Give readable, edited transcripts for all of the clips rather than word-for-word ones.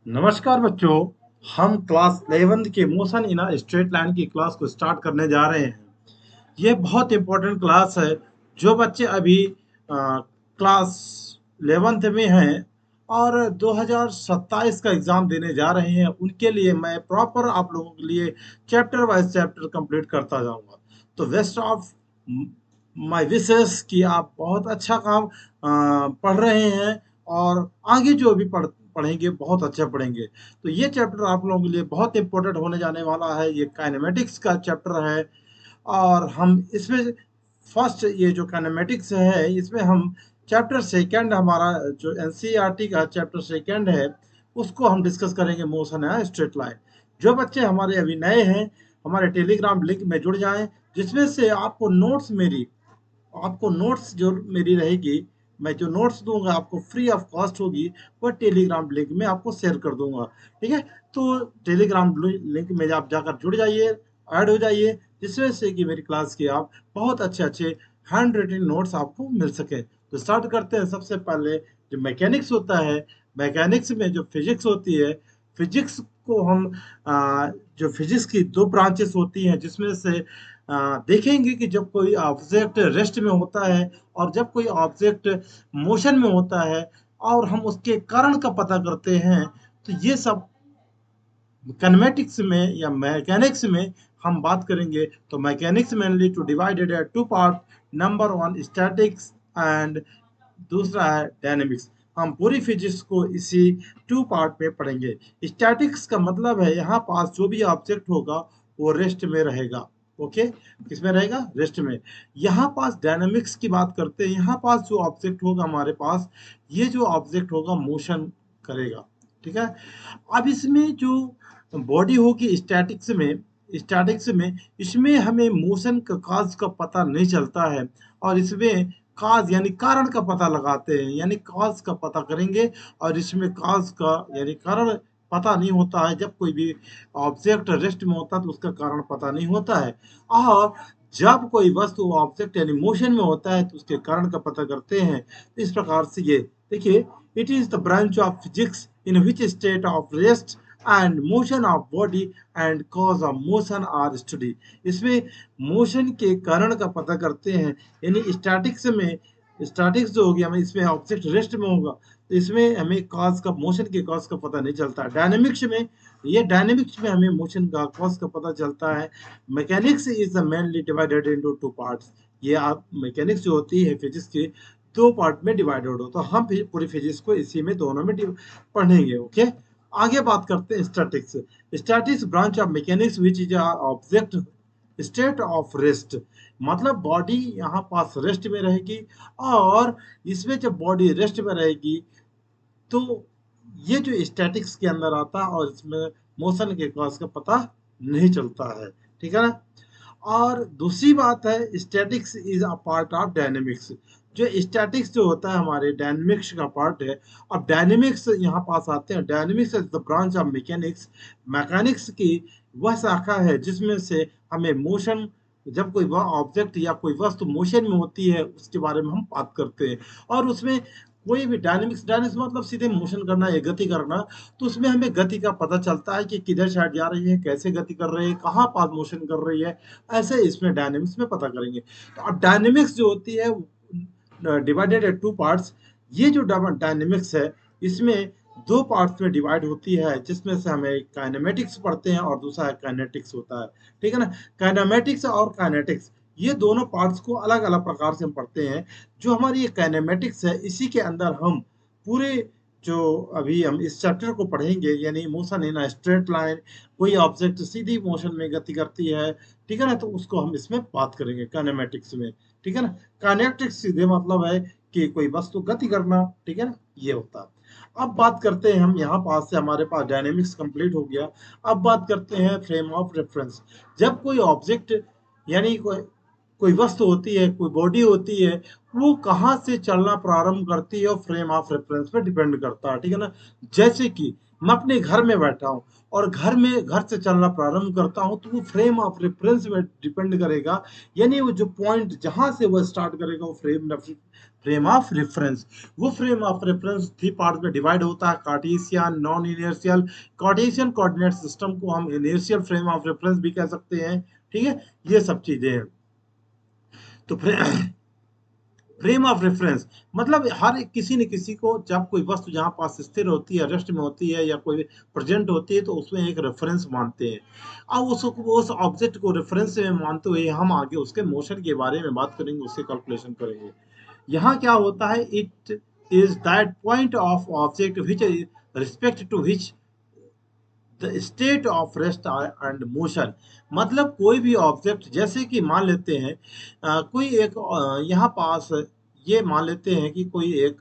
नमस्कार बच्चों। हम क्लास 11 के motion in a straight line की क्लास को स्टार्ट करने जा रहे हैं। ये बहुत इंपॉर्टेंट क्लास है। जो बच्चे अभी क्लास 11th में हैं और 2027 का एग्जाम देने जा रहे हैं, उनके लिए मैं प्रॉपर आप लोगों के लिए चैप्टर वाइज चैप्टर कंप्लीट करता जाऊंगा। तो बेस्ट ऑफ माय विशेस कि आप बहुत अच्छा काम पढ़ रहे हैं और आगे जो भी पढ़ेंगे बहुत अच्छा पढ़ेंगे। तो ये चैप्टर आप लोगों के लिए बहुत इंपॉर्टेंट होने जाने वाला है। ये काइनेमेटिक्स का चैप्टर है और हम इसमें फर्स्ट ये जो काइनेमेटिक्स है इसमें हम चैप्टर सेकंड हमारा जो एनसीईआरटी का चैप्टर सेकंड है उसको हम डिस्कस करेंगे, मोशन है स्ट्रेट लाइन। जो बच्चे हमारे अभी नए हैं, हमारे टेलीग्राम लिंक में जुड़ जाएं, जिसमें से आपको नोट्स जो मेरी रहेगी, मैं जो नोट्स दूंगा आपको फ्री ऑफ कॉस्ट होगी, वो टेलीग्राम लिंक में आपको शेयर कर दूंगा। ठीक है, तो टेलीग्राम लिंक में आप जाकर जुड़ जाइए, ऐड हो जाइए, जिसमें से कि मेरी क्लास के आप बहुत अच्छे अच्छे हैंड रिटन नोट्स आपको मिल सके। तो स्टार्ट करते हैं। सबसे पहले जो मैकेनिक्स होता है, मैकेनिक्स में जो फिजिक्स होती है, फिजिक्स को हम जो फिजिक्स की दो ब्रांचेस होती हैं, जिसमें से देखेंगे कि जब कोई ऑब्जेक्ट रेस्ट में होता है और जब कोई ऑब्जेक्ट मोशन में होता है और हम उसके कारण का पता करते हैं, तो ये सब किनेमैटिक्स में या मैकेनिक्स में हम बात करेंगे। तो मैकेनिक्स मेनली टू डिवाइडेड है two part. Number one statics and दूसरा है डायनेमिक्स। हम पूरी फिजिक्स को इसी टू पार्ट में पढ़ेंगे। स्टैटिक्स का मतलब है यहाँ पास जो भी ऑब्जेक्ट होगा वो रेस्ट में रहेगा। ओके, किसमें रहेगा? रेस्ट में। यहाँ पास डायनेमिक्स की बात करते हैं, यहाँ पास जो ऑब्जेक्ट होगा हमारे पास, ये जो ऑब्जेक्ट होगा मोशन करेगा। ठीक है, अब इसमें जो बॉडी होगी स्टैटिक्स में इसमें हमें मोशन का काज का पता नहीं चलता है, और इसमें काज यानी कारण का पता लगाते हैं, यानी काज का पता करेंगे। और इसमें काज का यानी कारण पता नहीं होता है। जब कोई भी ऑब्जेक्ट रेस्ट में होता है तो उसका कारण पता नहीं होता है, और जब कोई वस्तु ऑब्जेक्ट यानी मोशन में होता है तो उसके कारण का पता करते हैं। तो इस प्रकार से ये देखिए, it is the branch of physics in which state of rest and motion of body and cause of motion are study. इसमें मोशन के कारण का पता करते हैं, यानी स्टैटिक्स जो हो गया, हमें इसमें ऑब्जेक्ट रेस्ट में होगा तो इसमें हमें कॉज का, मोशन के कॉज का पता नहीं चलता। डायनेमिक्स में हमें मोशन का कॉज का पता चलता है। Mechanics is mainly divided into two parts. ये आप मैकेनिक्स जो होती है फिजिक्स की दो पार्ट में डिवाइडेड हो, तो हम पूरी फिजिक्स को इसी में दोनों में पढ़ेंगे। ओके, आगे बात करते हैं statics. Statics branch of mechanics which is object state of rest. मतलब बॉडी यहाँ पास रेस्ट में रहेगी, और इसमें जब बॉडी रेस्ट में रहेगी तो ये जो स्टैटिक्स के अंदर आता है, और इसमें मोशन के कॉज का पता नहीं चलता है। ठीक है ना। और दूसरी बात है, statics is a part of dynamics. जो स्टैटिक्स जो होता है हमारे डायनेमिक्स का पार्ट है। अब डायनेमिक्स यहाँ पास आते हैं। Dynamics is the branch of mechanics. Mechanics की वह शाखा है जिसमें से हमें मोशन, जब कोई वह ऑब्जेक्ट या कोई वस्तु मोशन में होती है उसके बारे में हम बात करते हैं। और उसमें कोई भी डायनेमिक्स मतलब सीधे मोशन करना या गति करना, तो उसमें हमें गति का पता चलता है कि किधर साइड जा रही है, कैसे गति कर रही है, कहाँ पास मोशन कर रही है। ऐसे इसमें डायनेमिक्स में पता करेंगे। तो अब डायनेमिक्स जो होती है डिवाइडेड है टू पार्ट्स। ये जो डायनेमिक्स है इसमें दो पार्ट्स में डिवाइड होती है, जिसमें से हमें काइनेमेटिक्स पढ़ते हैं और दूसरा काइनेटिक्स होता है। ठीक है ना। काइनेमेटिक्स और काइनेटिक्स ये दोनों पार्ट्स को अलग अलग प्रकार से हम पढ़ते हैं। जो हमारी ये काइनेमेटिक्स है इसी के अंदर हम पूरे जो अभी हम इस चैप्टर को पढ़ेंगे, यानी motion in a straight line, कोई ऑब्जेक्ट सीधी मोशन में गति करती है, ठीक है ना, तो उसको हम इसमें बात करेंगे काइनेमेटिक्स में। ठीक है ना। काइनेटिक्स सीधे मतलब है कि कोई वस्तु गति करना। ठीक है ना, ये होता है। अब बात करते हैं हम, यहाँ पास से हमारे पास डायनेमिक्स कंप्लीट हो गया। अब बात करते हैं फ्रेम ऑफ रेफरेंस। जब कोई ऑब्जेक्ट यानी कोई कोई वस्तु होती है, कोई बॉडी होती है, वो कहाँ से चलना प्रारंभ करती है और फ्रेम ऑफ रेफरेंस पे डिपेंड करता है। ठीक है ना। जैसे कि मैं अपने घर में बैठा हूँ और घर से चलना प्रारंभ करता हूँ, तो वो फ्रेम ऑफ रेफरेंस में डिपेंड करेगा, यानी वो जो पॉइंट जहां से वो स्टार्ट करेगा वो फ्रेम ऑफ रेफरेंस। वो फ्रेम ऑफ रेफरेंस 3 पार्ट में डिवाइड होता है, Cartesian, non inertial. Cartesian coordinate system को हम इनर्शियल फ्रेम ऑफ रेफरेंस भी कह सकते हैं, ठीक है, ये सब चीजें हैं। तो फ्रेम ऑफ रेफरेंस मतलब हर किसी न किसी को, जब कोई वस्तु जहाँ पास स्थिर होती है, रेस्ट में होती है या कोई प्रेजेंट होती है, तो उसमें एक रेफरेंस मानते हैं। अब उस ऑब्जेक्ट को रेफरेंस में मानते हुए हम आगे उसके मोशन के बारे में बात करेंगे, उससे कैलकुलेशन करेंगे। यहाँ क्या होता है, it is that point of object which respect to which the state of rest and motion. मतलब कोई भी ऑब्जेक्ट, जैसे कि मान लेते हैं कोई एक यहाँ पास, ये मान लेते हैं कि कोई एक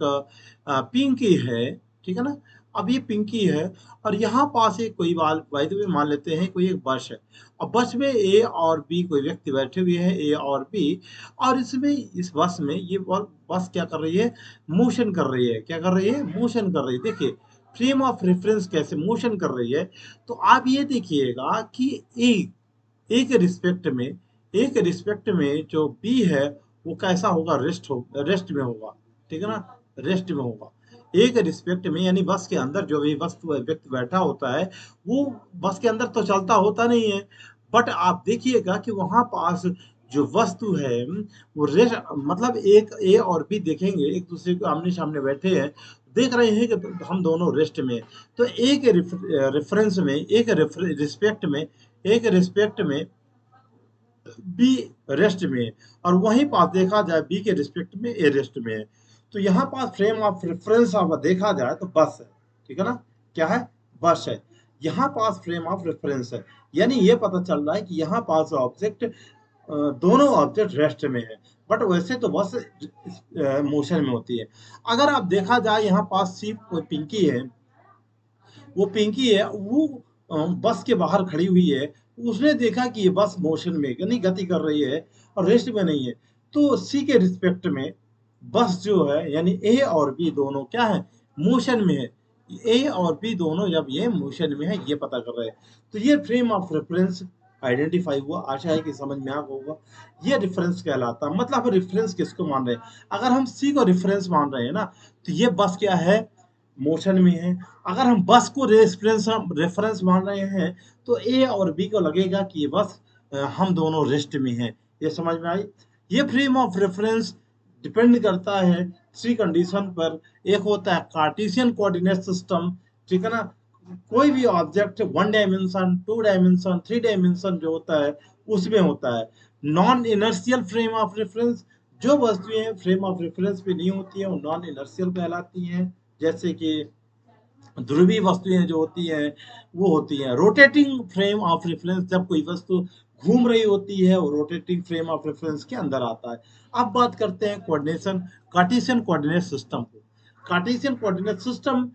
पिंकी है, ठीक है ना। अब ये पिंकी है और यहाँ पास एक कोई बाय द वे मान लेते हैं कोई एक बस है, और बस में ए और बी कोई व्यक्ति बैठे हुए हैं, ए और बी। और इसमें इस बस में ये बस क्या कर रही है, मोशन कर रही है। क्या कर रही है, मोशन कर रही है। देखिए फ्रेम ऑफ रेफरेंस कैसे मोशन कर रही है, तो आप ये देखिएगा कि एक रिस्पेक्ट में जो बी है वो कैसा होगा, रेस्ट में होगा, ठीक है ना, रेस्ट में होगा। एक रिस्पेक्ट में यानी बस के अंदर जो भी वस्तु व्यक्ति बैठा होता है, वो बस के अंदर तो चलता होता नहीं है, बट आप देखिएगा कि वहां पास जो वस्तु है वो रेस्ट, मतलब एक ए और बी देखेंगे एक दूसरे को आमने सामने बैठे हैं, देख रहे हैं कि हम दोनों रेस्ट में। तो एक रेफरेंस में, एक रिस्पेक्ट में, एक रिस्पेक्ट में बी रेस्ट में है, और वहीं पास देखा जाए बी के रिस्पेक्ट में ए रेस्ट में है। तो यहाँ पास फ्रेम ऑफ रेफरेंस अगर देखा जाए तो बस है, ठीक है ना, क्या है, बस है। यहाँ पास फ्रेम ऑफ रेफरेंस है, यानी ये पता चल रहा है कि यहाँ पास ऑब्जेक्ट, दोनों ऑब्जेक्ट रेस्ट में है, बट वैसे तो बस मोशन में होती है। अगर आप देखा जाए यहाँ पास सी पिंकी है, वो पिंकी है, वो बस के बाहर खड़ी हुई है। उसने देखा कि ये बस मोशन में यानी गति कर रही है और रेस्ट में नहीं है, तो सी के रिस्पेक्ट में बस जो है यानी ए और बी दोनों क्या है, मोशन में है। ए और बी दोनों जब ये मोशन में है, ये पता कर रहे हैं। तो ये फ्रेम ऑफ रेफरेंस आइडेंटिफाई हुआ। आशा है कि समझ में आ गया होगा। ये रेफरेंस कहलाता है। मतलब रेफरेंस किसको मान रहे हैं, अगर हम सी को रेफरेंस मान रहे हैं ना, तो ये बस क्या है, मोशन में है। अगर हम बस को रेफरेंस रेफरेंस मान रहे हैं, तो ए और बी को लगेगा कि ये बस हम दोनों रेस्ट में हैं। ये समझ में आई। ये फ्रेम ऑफ रेफरेंस डिपेंड करता है थ्री कंडीशन पर। एक होता है कार्टेशियन कोऑर्डिनेट सिस्टम, ठीक है ना। कोई भी object one dimension, two dimension, three dimension जो होता है उसमें होता है। Non inertial frame of reference, जो वस्तुएं फ्रेम ऑफ रेफरेंस पे नहीं होती है वो नॉन इनर्शियल कहलाती हैं। जैसे कि ध्रुवीय वस्तुएं जो होती हैं वो होती हैं रोटेटिंग फ्रेम ऑफ रेफरेंस। जब कोई वस्तु घूम रही होती है वो रोटेटिंग फ्रेम ऑफ रेफरेंस के अंदर आता है। अब बात करते हैं कोऑर्डिनेशन, कार्टेशियन कोऑर्डिनेट सिस्टम को। कार्टेशियन कोऑर्डिनेट सिस्टम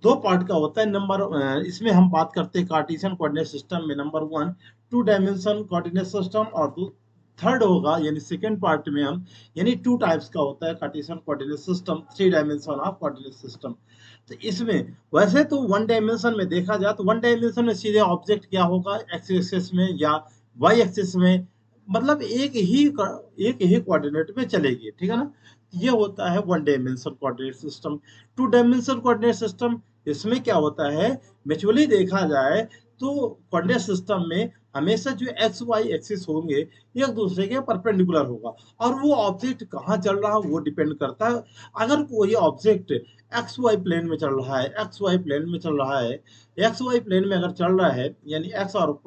दो पार्ट का होता है। इसमें हम बात करते हैं कार्टेशियन कोऑर्डिनेट सिस्टम में number one two dimension coordinate system, और थर्ड होगा यानी सेकेंड पार्ट में हम, यानी टू टाइप्स का होता है Cartesian coordinate system, three dimension of coordinate system. तो इसमें वैसे तो वन डायमेंशन में देखा जाए तो वन डायमेंशन में सीधे ऑब्जेक्ट क्या होगा, एक्स एक्सिस में या वाई एक्सिस में, मतलब एक ही कोऑर्डिनेट में चलेगी, ठीक है ना। ये होता है one dimension coordinate system. Two dimension coordinate system, इसमें क्या होता है, म्यूचुअली देखा जाए तो कोऑर्डिनेट सिस्टम में हमेशा जो एक्स वाई एक्सिस होंगे एक दूसरे के परपेंडिकुलर होगा, और वो ऑब्जेक्ट कहाँ चल रहा है वो डिपेंड करता है। अगर कोई ऑब्जेक्ट एक्स वाई प्लेन में चल रहा है, एक्स वाई प्लेन में चल रहा है, एक्स वाई प्लेन में अगर चल रहा है यानी एक्स और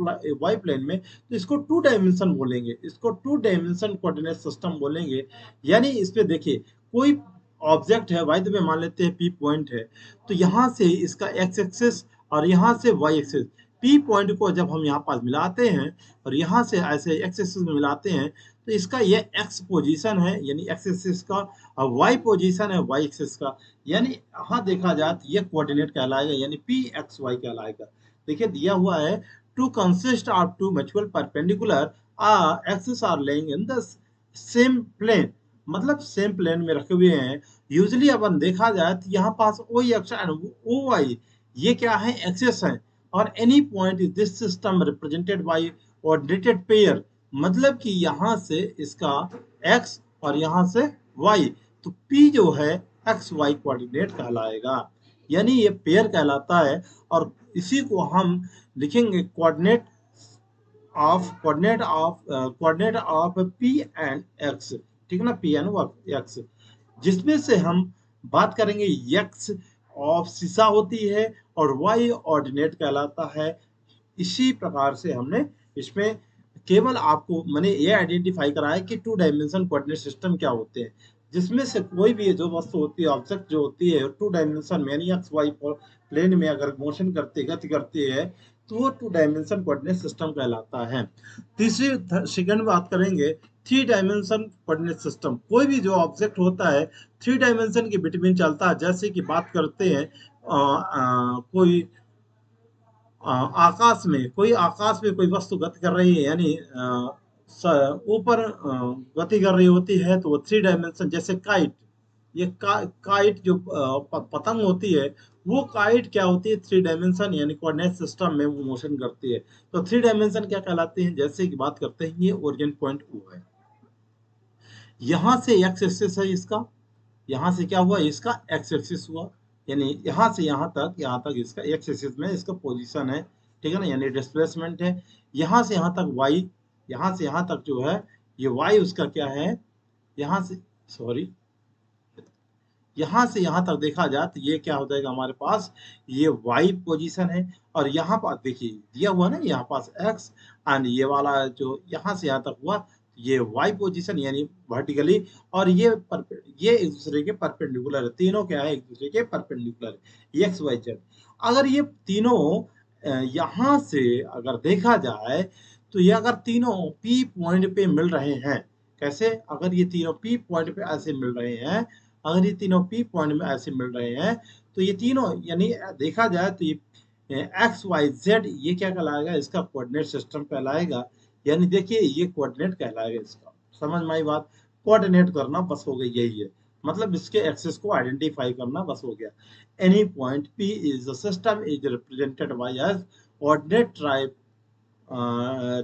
वाई प्लेन में, तो इसको टू डायमेंशन बोलेंगे, इसको टू डायमेंशन कोऑर्डिनेट सिस्टम बोलेंगे। यानी इस पे देखिए कोई ऑब्जेक्ट है, वाई में मान लेते हैं पी पॉइंट है, तो यहाँ से इसका एक्स एक्सिस और यहाँ से वाई एक्सिस, पी पॉइंट को जब हम यहाँ पास मिलाते हैं और यहाँ से ऐसे एक्स एक्सिस में मिलाते हैं, तो इसका ये एक्स पोजीशन है यानी एक्स एक्सिस का, और वाई पोजीशन है वाई एक्सिस का। यानी यहाँ देखा जाए तो ये कोऑर्डिनेट कहलाएगा यानी पी एक्स वाई कहलाएगा। देखिए दिया हुआ है two consist of two mutual perpendicular axis are laying in the same plane, मतलब सेम प्लेन में रखे हुए हैं। यूजली अपन देखा जाए तो यहाँ पास O X and O Y ये क्या है, एक्सेस है। और any point is this system represented by ordinated pair, मतलब कि यहाँ से इसका एक्स और यहाँ से वाई, तो पी जो है एक्स वाई कोऑर्डिनेट कहलाएगा, यानी ये पेयर कहलाता है। और इसी को हम लिखेंगे coordinate of P and x, ठीक है ना, पी एंड एक्स, जिसमें से हम बात करेंगे एक्स ऑफ सीसा होती है और वाई ऑर्डिनेट कहलाता है। इसी प्रकार से हमने इसमें केवल आपको मैंने ये आइडेंटिफाई कराया कि टू डायमेंशन कोऑर्डिनेट सिस्टम क्या होते हैं, जिसमें से कोई भी जो वस्तु होती है, ऑब्जेक्ट जो होती है टू डायमेंशन में यानी एक्स वाई प्लेन में अगर मोशन करती गति करती है तो वो टू डायमेंशन कोऑर्डिनेट सिस्टम कहलाता है। तीसरी सेकंड बात करेंगे थ्री डायमेंशन कोऑर्डिनेट सिस्टम। कोई भी जो ऑब्जेक्ट होता है थ्री डायमेंशन के बिटवीन चलता है, जैसे कि बात करते हैं कोई आकाश में कोई वस्तु गति कर रही है, यानी ऊपर गति कर रही होती है, तो वो थ्री डायमेंशन, जैसे काइट, ये काइट जो पतंग होती है, वो काइट क्या होती है, थ्री डायमेंशन यानी कोऑर्डिनेट सिस्टम में वो मोशन करती है। तो थ्री डायमेंशन क्या कहलाते हैं, जैसे कि बात करते हैं ये ओरिजिन पॉइंट ओ है, यहाँ से एक्स एक्सिस है इसका, यहाँ से क्या हुआ, इसका एक्स एक्सिस हुआ, यानी यहाँ से यहाँ तक इसका एक्स एक्सिस में इसका पोजीशन है, ठीक है ना, यानी डिस्प्लेसमेंट है। यहाँ से यहाँ तक वाई, यहाँ से यहाँ तक जो है ये वाई उसका क्या है, यहाँ से सॉरी यहाँ से यहाँ तक देखा जाए तो ये क्या हो जाएगा हमारे पास, ये वाई पोजीशन है। और यहाँ पर देखिए दिया हुआ ना यहाँ पास एक्स, एंड ये वाला जो यहाँ से यहाँ तक हुआ ये वाई पोजीशन यानी वर्टिकली, और ये एक दूसरे के परपेंडिकुलर है, तीनों क्या है एक दूसरे के परपेंडिकुलर है, एक्स वाई जेड। अगर ये तीनों यहाँ से अगर देखा जाए तो ये अगर तीनों पी पॉइंट पे मिल रहे हैं, कैसे, अगर ये तीनों पी पॉइंट पे ऐसे मिल रहे हैं, अगर ये तीनों पी पॉइंट में ऐसे मिल रहे हैं, तो ये तीनों यानी देखा जाए तो ये एक्स वाई जेड ये क्या कहलाएगा, इसका कोऑर्डिनेट सिस्टम कहलाएगा। यानी देखिए ये कोऑर्डिनेट कहलाएगा इसका, समझ में आई बात, कोऑर्डिनेट करना बस हो गई, यही है मतलब, इसके एक्सेस को आइडेंटिफाई करना बस हो गया। Any point P is the system is represented by as ordinate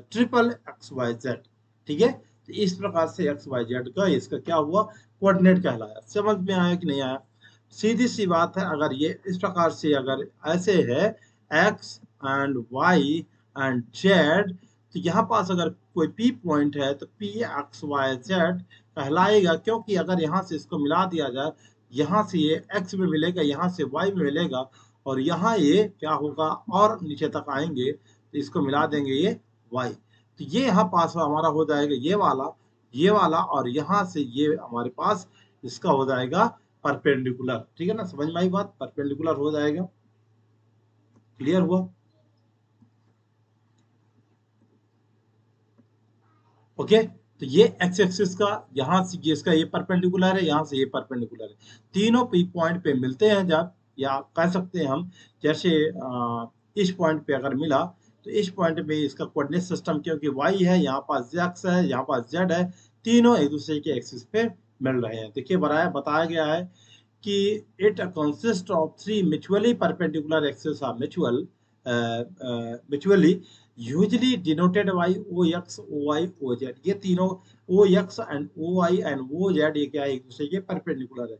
triple X Y Z, ठीक है। तो इस प्रकार से एक्स वाई जेड का इसका क्या हुआ, कोऑर्डिनेट कहलाया। समझ में आया कि नहीं आया, सीधी सी बात है। अगर ये इस प्रकार से अगर ऐसे है X and Y and Z, तो यहाँ पास अगर कोई पी पॉइंट है तो पी एक्स वाई जेड कहलाएगा, क्योंकि अगर यहाँ से इसको मिला दिया जाए, यहाँ से ये एक्स में मिलेगा, यहाँ से वाई में मिलेगा, और यहाँ ये क्या होगा और नीचे तक आएंगे तो इसको मिला देंगे ये वाई, तो ये यहाँ पास हमारा हो जाएगा ये वाला और यहाँ से ये हमारे पास इसका हो जाएगा परपेंडिकुलर, ठीक है ना, समझ में आई बात, परपेंडिकुलर हो जाएगा, क्लियर हुआ। ओके, तो ये एक्स एक्सिस का यहाँ से ये इसका ये परपेंडिकुलर है, यहाँ से ये परपेंडिकुलर है, तीनों पी पॉइंट पे मिलते हैं जब, या कह सकते हैं हम जैसे इस पॉइंट पे अगर मिला तो इस पॉइंट पे इसका कोऑर्डिनेट सिस्टम, क्योंकि वाई है यहाँ पास एक्स है यहाँ पास जेड है, तीनों एक दूसरे के एक्सिस पे मिल रहे हैं। देखिए बताया गया है कि it consist of three mutually perpendicular axis are mutually usually denoted by O X O Y O Z, ये तीनों O X and O Y and O Z ये क्या है एक दूसरे के परपेंडिकुलर है।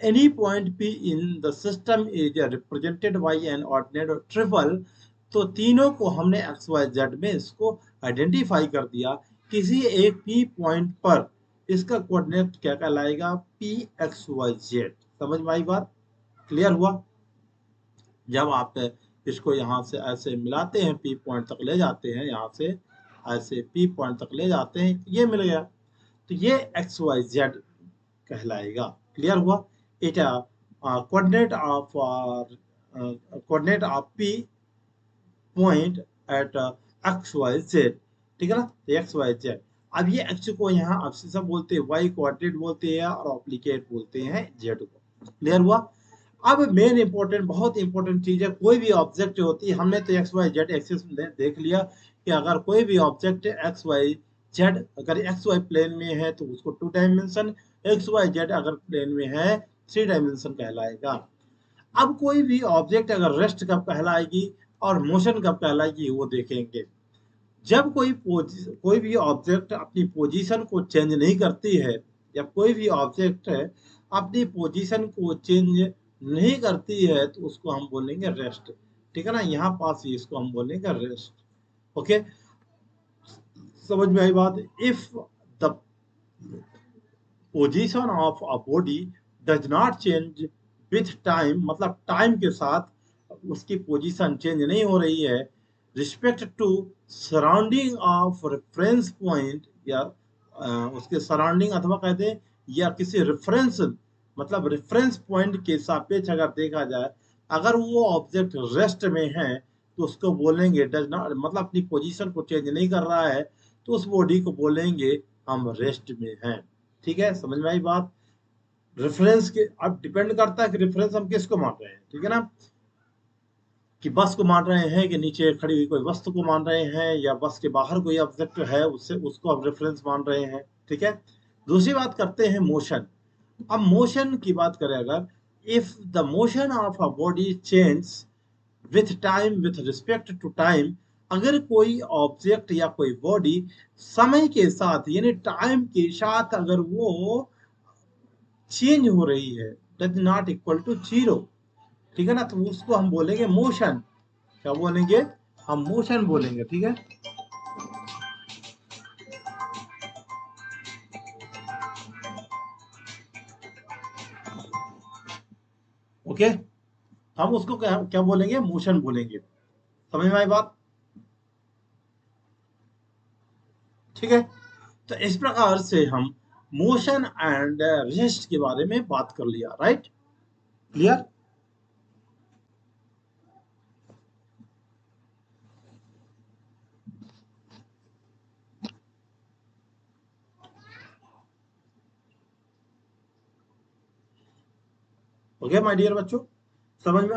Any point P in the system is represented by an ordinate triple, तो तीनों को हमने एक्स वाई जेड में इसको आइडेंटिफाई कर दिया, किसी एक पी पॉइंट पर इसका कोऑर्डिनेट क्या कहलाएगा, पी एक्स वाई जेड, समझ में आई बात, क्लियर हुआ। जब आप इसको यहाँ से ऐसे मिलाते हैं पी पॉइंट तक ले जाते हैं, यहाँ से ऐसे पी पॉइंट तक ले जाते हैं, ये मिल गया, तो ये एक्स वाई जेड कहलाएगा, क्लियर हुआ। It coordinate of P point at X Y Z, ठीक है ना, एक्स वाई जेड। अब ये एक्स को यहाँ अब्सिसा बोलते हैं, वाई कोऑर्डिनेट बोलते हैं और ऑप्लीकेट बोलते हैं जेड को, क्लियर हुआ। अब मेन इंपॉर्टेंट बहुत इंपॉर्टेंट चीज है, कोई भी ऑब्जेक्ट होती है, हमने तो एक्स वाई जेड एक्सिस में देख लिया कि अगर कोई भी ऑब्जेक्ट एक्स वाई जेड अगर एक्स वाई प्लेन में है तो उसको two dimension X Y Z अगर प्लेन में है 3 डायमेंशन कहलाएगा। अब कोई भी ऑब्जेक्ट अगर रेस्ट कब कहलाएगी और मोशन कब कहलाएगी वो देखेंगे। जब कोई भी ऑब्जेक्ट अपनी पोजीशन को चेंज नहीं करती है, जब कोई भी ऑब्जेक्ट अपनी पोजीशन को चेंज नहीं करती है तो उसको हम बोलेंगे रेस्ट। ठीक है ना, यहाँ पास ही इसको हम बोलेंगे रेस्ट। ओके, समझ में आई बात? If the position of a body does not change with time, मतलब टाइम के साथ उसकी पोजीशन चेंज नहीं हो रही है respect to surrounding of reference point, या उसके सराउंडिंग अथवा कहते हैं या किसी रेफरेंस, मतलब रेफरेंस पॉइंट के सापेक्ष अगर देखा जाए, अगर वो ऑब्जेक्ट रेस्ट में है तो उसको बोलेंगे डज नॉट, मतलब अपनी पोजीशन को चेंज नहीं कर रहा है तो उस बॉडी को बोलेंगे हम रेस्ट में हैं। ठीक है, समझ में आई बात? रेफरेंस के अब डिपेंड करता है कि रेफरेंस हम किसको मान रहे हैं। ठीक है ना, कि बस को मान रहे हैं कि नीचे खड़ी हुई कोई वस्तु को मान रहे हैं या बस के बाहर कोई ऑब्जेक्ट है उससे उसको आप रेफरेंस मान रहे हैं। ठीक है, दूसरी बात करते हैं मोशन। अब मोशन की बात करें अगर, if the motion of a body change with time with respect to time, अगर कोई ऑब्जेक्ट या कोई बॉडी समय के साथ यानी टाइम के साथ अगर वो चेंज हो रही है, does not equal to zero. ठीक है ना, तो उसको हम बोलेंगे मोशन। क्या बोलेंगे? हम मोशन बोलेंगे। ठीक है, ओके, हम उसको क्या क्या बोलेंगे? मोशन बोलेंगे। समझ में आई बात? ठीक है, तो इस प्रकार से हम मोशन एंड रेस्ट के बारे में बात कर लिया। Right, clear? Okay my dear बच्चों, समझ में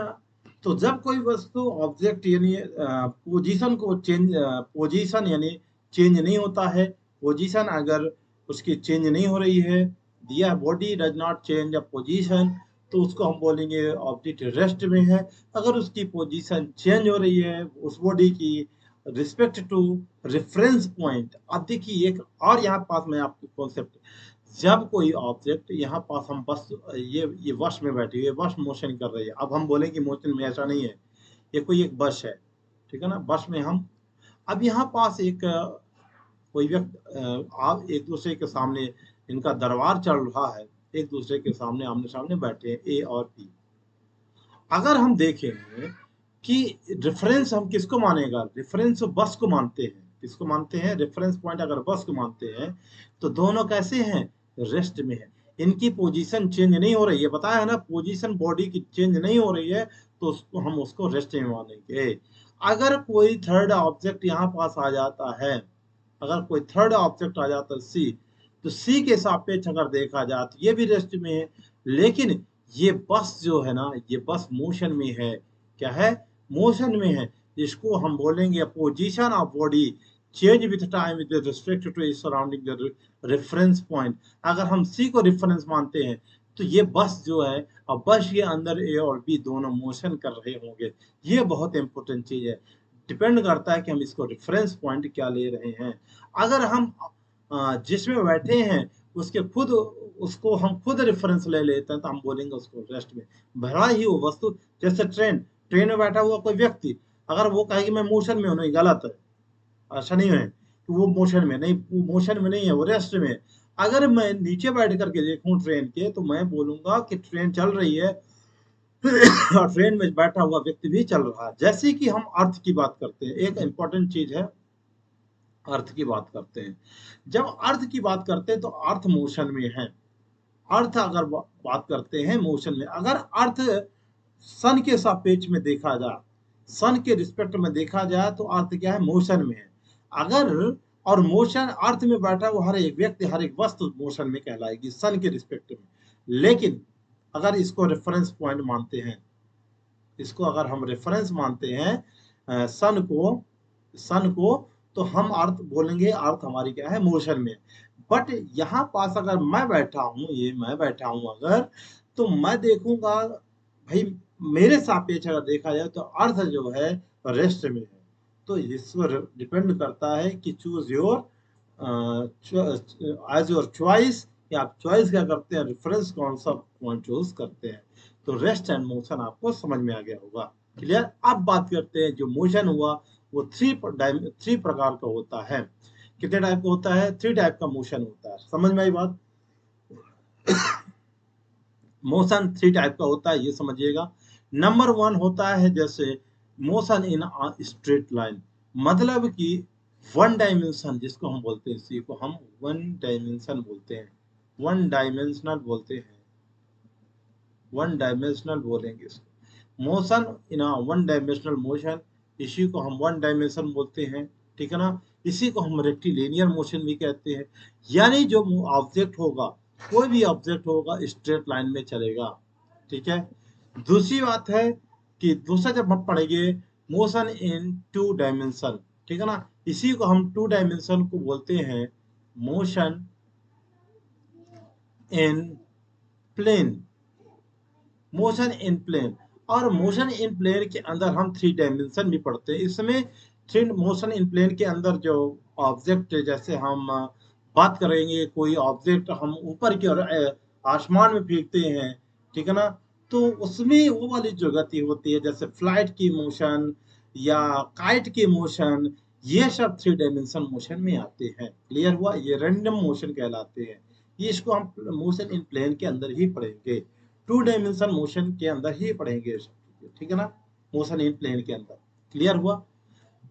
तो जब कोई वस्तु ऑब्जेक्ट यानी पोजीशन को चेंज, पोजीशन यानी चेंज नहीं होता है, पोजीशन अगर उसकी चेंज नहीं हो रही है, दिया body does not change a position, तो उसको हम बोलेंगे ऑब्जेक्ट रेस्ट में है। अगर उसकी पोजीशन चेंज हो रही है उस बॉडी की रिस्पेक्ट टू रेफरेंस पॉइंट। अब देखिए एक और यहाँ पास मैं आपको कॉन्सेप्ट, जब कोई ऑब्जेक्ट यहाँ पास हम बस ये बस में बैठी हुई है, बस मोशन कर रही है, अब हम बोलें कि मोशन में ऐसा नहीं है, ये कोई एक बस है। ठीक है ना, बस में हम अब यहाँ पास एक कोई व्यक्ति आप एक दूसरे के सामने इनका दरबार चल रहा है, एक दूसरे के सामने आमने सामने बैठे हैं ए और बी। अगर हम देखें कि रेफरेंस हम किसको मानेगा, रेफरेंस बस को मानते हैं। किसको मानते हैं? रेफरेंस पॉइंट अगर बस को मानते हैं तो दोनों कैसे हैं? रेस्ट में है, इनकी पोजीशन चेंज नहीं हो रही है। बताया है ना, पोजीशन बॉडी की चेंज नहीं हो रही है तो उसको हम उसको रेस्ट में मानेंगे। अगर कोई थर्ड ऑब्जेक्ट यहाँ पास आ जाता है, अगर कोई थर्ड ऑब्जेक्ट आ जाता है सी, तो सी के सापेक्ष अगर देखा जाए तो ये भी रेस्ट में है। लेकिन ये बस जो है ना, ये बस मोशन में है। क्या है? मोशन में है। इसको हम बोलेंगे position of body change with time with respect to surrounding the reference point. अगर हम सी को रेफरेंस मानते हैं तो ये बस जो है, अब बस के अंदर ए और बी दोनों मोशन कर रहे होंगे। ये बहुत इंपॉर्टेंट चीज है, डिपेंड करता है कि हम इसको रेफरेंस पॉइंट क्या ले रहे हैं। अगर हम जिसमें बैठे हैं उसके खुद उसको हम खुद रेफरेंस ले लेते हैं तो हम बोलेंगे उसको रेस्ट में। भला ही वो वस्तु, जैसे ट्रेन, ट्रेन में बैठा हुआ कोई व्यक्ति अगर वो कहे कि मैं मोशन में हूं, नहीं, गलत है। ऐसा नहीं है कि वो मोशन में नहीं, वो मोशन में नहीं है, वो रेस्ट में है। अगर मैं नीचे बैठ करके देखूं ट्रेन के तो मैं बोलूंगा कि ट्रेन चल रही है और ट्रेन में बैठा हुआ व्यक्ति भी चल रहा है। जैसे कि हम अर्थ की बात करते हैं, एक इंपॉर्टेंट चीज है, अर्थ की बात करते हैं। जब अर्थ की बात करते हैं तो अर्थ मोशन में है। अर्थ अगर बात करते हैं मोशन में, अगर अर्थ सन के सापेक्ष में देखा जाए, सन के रिस्पेक्ट में देखा जाए तो अर्थ क्या है? मोशन में है। अगर और मोशन, अर्थ में बैठा हुआ हर एक व्यक्ति, हर एक वस्तु मोशन में कहलाएगी सन के रिस्पेक्ट में। लेकिन अगर इसको रेफरेंस पॉइंट मानते हैं, इसको अगर हम रेफरेंस मानते हैं सन को, सन को, तो हम अर्थ बोलेंगे, अर्थ हमारी क्या है? मोशन में। बट यहाँ पास अगर मैं बैठा हूँ, ये मैं बैठा हूँ अगर, तो मैं देखूंगा भाई मेरे सापेक्ष अगर देखा जाए तो अर्थ जो है रेस्ट में है। तो इस पर डिपेंड करता है कि choose your age your choice, या आप चॉइस क्या करते हैं, रेफरेंस कौन सा पॉइंट चूज करते हैं। तो रेस्ट एंड मोशन आपको समझ में आ गया होगा। क्लियर। अब बात करते हैं जो मोशन हुआ वो थ्री प्रकार का होता है। कितने टाइप का होता है? थ्री टाइप का मोशन होता है। समझ में आई बात? मोशन थ्री टाइप का होता है, ये समझिएगा। नंबर वन होता है जैसे मोशन इन स्ट्रेट लाइन, मतलब कि वन डायमेंशन, जिसको हम बोलते हैं, इसी को हम वन डायमेंशन बोलते हैं, वन डायमेंशनल बोलते हैं, वन डायमेंशनल बोलेंगे इसको। Motion in one dimensional motion, इसी को हम वन डायमेंशन बोलते हैं। ठीक है ना। इसी को हम रेक्टिलिनियर मोशन भी कहते हैं। यानी जो ऑब्जेक्ट होगा, कोई भी ऑब्जेक्ट होगा स्ट्रेट लाइन में चलेगा। ठीक है। दूसरी बात है कि दूसरा जब हम पढ़ेंगे मोशन इन टू डायमेंशन, ठीक है ना, इसी को हम टू डायमेंशन को बोलते हैं motion in plane, motion in plane. और मोशन इन प्लेन के अंदर हम थ्री डायमेंशन भी पढ़ते हैं। इसमें थ्री मोशन इन प्लेन के अंदर जो ऑब्जेक्ट, जैसे हम बात करेंगे कोई ऑब्जेक्ट हम ऊपर की ओर आसमान में फेंकते हैं, ठीक है ना, तो उसमें वो वाली जो गति होती है जैसे फ्लाइट की मोशन या काइट की मोशन, ये सब थ्री डायमेंशन मोशन में आते हैं। क्लियर हुआ? ये रैंडम मोशन कहलाते हैं। ये इसको हम मोशन इन प्लेन के अंदर ही पढ़ेंगे, टू डायमेंशन मोशन के अंदर ही पढ़ेंगे। ठीक है ना, मोशन इन प्लेन के अंदर। क्लियर हुआ?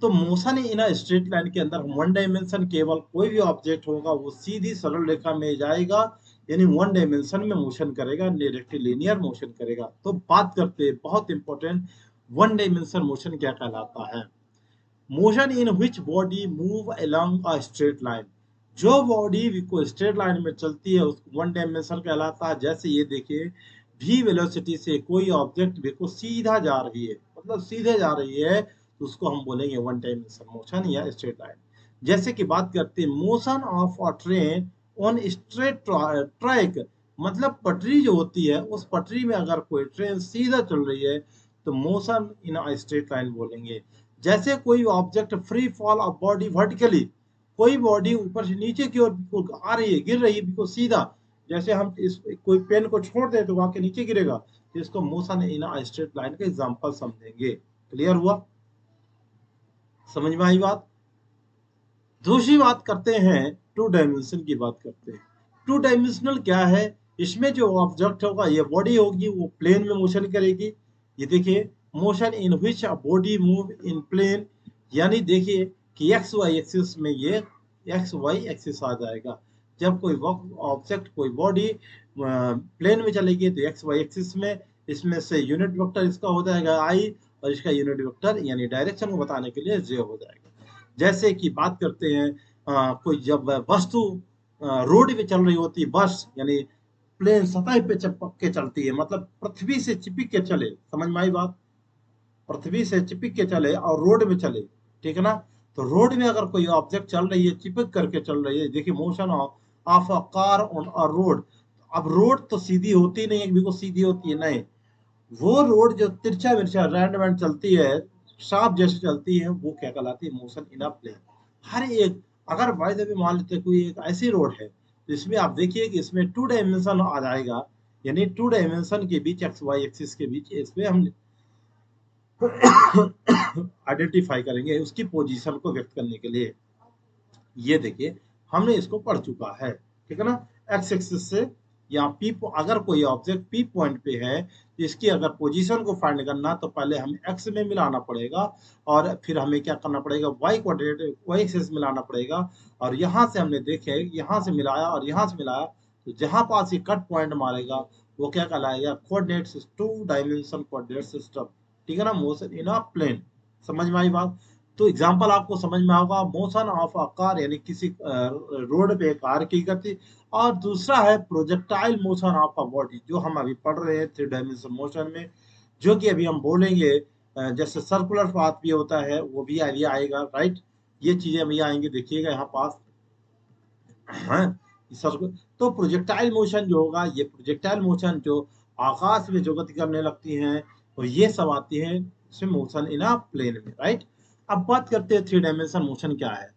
तो मोशन इन स्ट्रेट लाइन के अंदर वन डायमेंशन, केवल कोई भी ऑब्जेक्ट होगा वो सीधी सरल रेखा में जाएगा, यानी वन डायमेंशन में मोशन करेगा, रेक्टिलिनियर मोशन करेगा। तो बात करते हैं बहुत इंपॉर्टेंट, वन डायमेंशन मोशन क्या कहलाता है। Motion in which body move along a straight line, जो बॉडी को स्ट्रेट लाइन में चलती है उसको वन डायमेंशन कहलाता है। जैसे ये देखिए, v वेलोसिटी से कोई ऑब्जेक्ट बिल्कुल सीधा जा रही है, मतलब सीधे जा रही है, तो उसको हम बोलेंगे वन डायमेंशन मोशन या स्ट्रेट लाइन। जैसे कि बात करते हैं motion of a train on straight track, मतलब पटरी जो होती है उस पटरी में अगर कोई ट्रेन सीधा चल रही है तो motion in a straight line बोलेंगे। जैसे कोई object free fall of body vertically, कोई बॉडी ऊपर से नीचे की ओर आ रही है, गिर रही है बिल्कुल सीधा, जैसे हम इस कोई पेन को छोड़ दे तो वहां के नीचे गिरेगा, तो इसको motion in a straight line का एग्जांपल समझेंगे। क्लियर हुआ? समझ में आई बात? दूसरी बात करते हैं, टू डायमेंशन की बात करते हैं। टू डायमेंशनल क्या है? इसमें जो ऑब्जेक्ट होगा, ये बॉडी होगी, वो प्लेन में मोशन करेगी। ये देखिए, motion in which body move in plane, यानी देखिए कि एक्स वाई एक्सिस में ये एक्स वाई एक्सिस आ जाएगा। जब कोई ऑब्जेक्ट, कोई बॉडी प्लेन में चलेगी तो एक्स वाई एक्सिस में, इसमें से यूनिट वेक्टर इसका हो जाएगा आई, और इसका यूनिट वेक्टर यानी डायरेक्शन को बताने के लिए जे हो जाएगा। जैसे कि बात करते हैं कोई जब वस्तु रोड पे चल रही होती है, बस यानी प्लेन सतह पे चिपक के चलती है, मतलब पृथ्वी से चिपक के चले। समझ में आई बात? पृथ्वी से चिपक के चले और रोड में चले, ठीक है ना। तो रोड में अगर कोई ऑब्जेक्ट चल रही है, चिपक करके चल रही है, देखिए motion of a car on a road. अब रोड तो सीधी होती नहीं है, बिल्कुल सीधी होती है नहीं, वो रोड जो तिरछा मिर्चा रैंड वैंड चलती है, सांप जैसे चलती है, वो क्या कहलाती है? Motion in a plane. हर एक, अगर बाय द वे मान लेते हैं कोई एक ऐसी रोड है तो इसमें आप देखिए कि इसमें टू डायमेंशन आ जाएगा, यानी टू डायमेंशन के बीच एक्स वाई एक्सिस के बीच इसमें हम आइडेंटिफाई करेंगे उसकी पोजीशन को व्यक्त करने के लिए। ये देखिए, हमने इसको पढ़ चुका है, ठीक है ना। एक्स एक्सिस से या पी, अगर कोई ऑब्जेक्ट पी पॉइंट पे है तो इसकी अगर पोजीशन को फाइंड करना तो पहले हमें एक्स में मिलाना पड़ेगा, और फिर हमें क्या करना पड़ेगा, वाई कोऑर्डिनेट वाई एक्सिस मिलाना पड़ेगा। और यहाँ से हमने देखे, यहाँ से मिलाया और यहाँ से मिलाया, तो जहां पास ये कट पॉइंट मारेगा वो क्या कहलाएगा? Coordinate, two dimension coordinate system. ठीक है ना, मोशन इन अ प्लेन। समझ में आई बात? तो एग्जाम्पल आपको समझ में होगा, मोशन ऑफ अ कार यानी किसी रोड पे कार की गति, और दूसरा है projectile motion of a body, जो हम अभी पढ़ रहे हैं थ्री डायमेंशन मोशन में, जो कि अभी हम बोलेंगे। जैसे सर्कुलर पाथ भी होता है, वो भी आइडिया आएगा, राइट। ये चीजें अभी आएंगे, देखिएगा यहाँ पास है। सर तो प्रोजेक्टाइल मोशन जो होगा, ये प्रोजेक्टाइल मोशन जो आकाश में जो गति करने लगती हैं, और ये सब आती है इसमें मोशन इन अ प्लेन में, राइट। अब बात करते हैं थ्री डायमेंशन मोशन क्या है।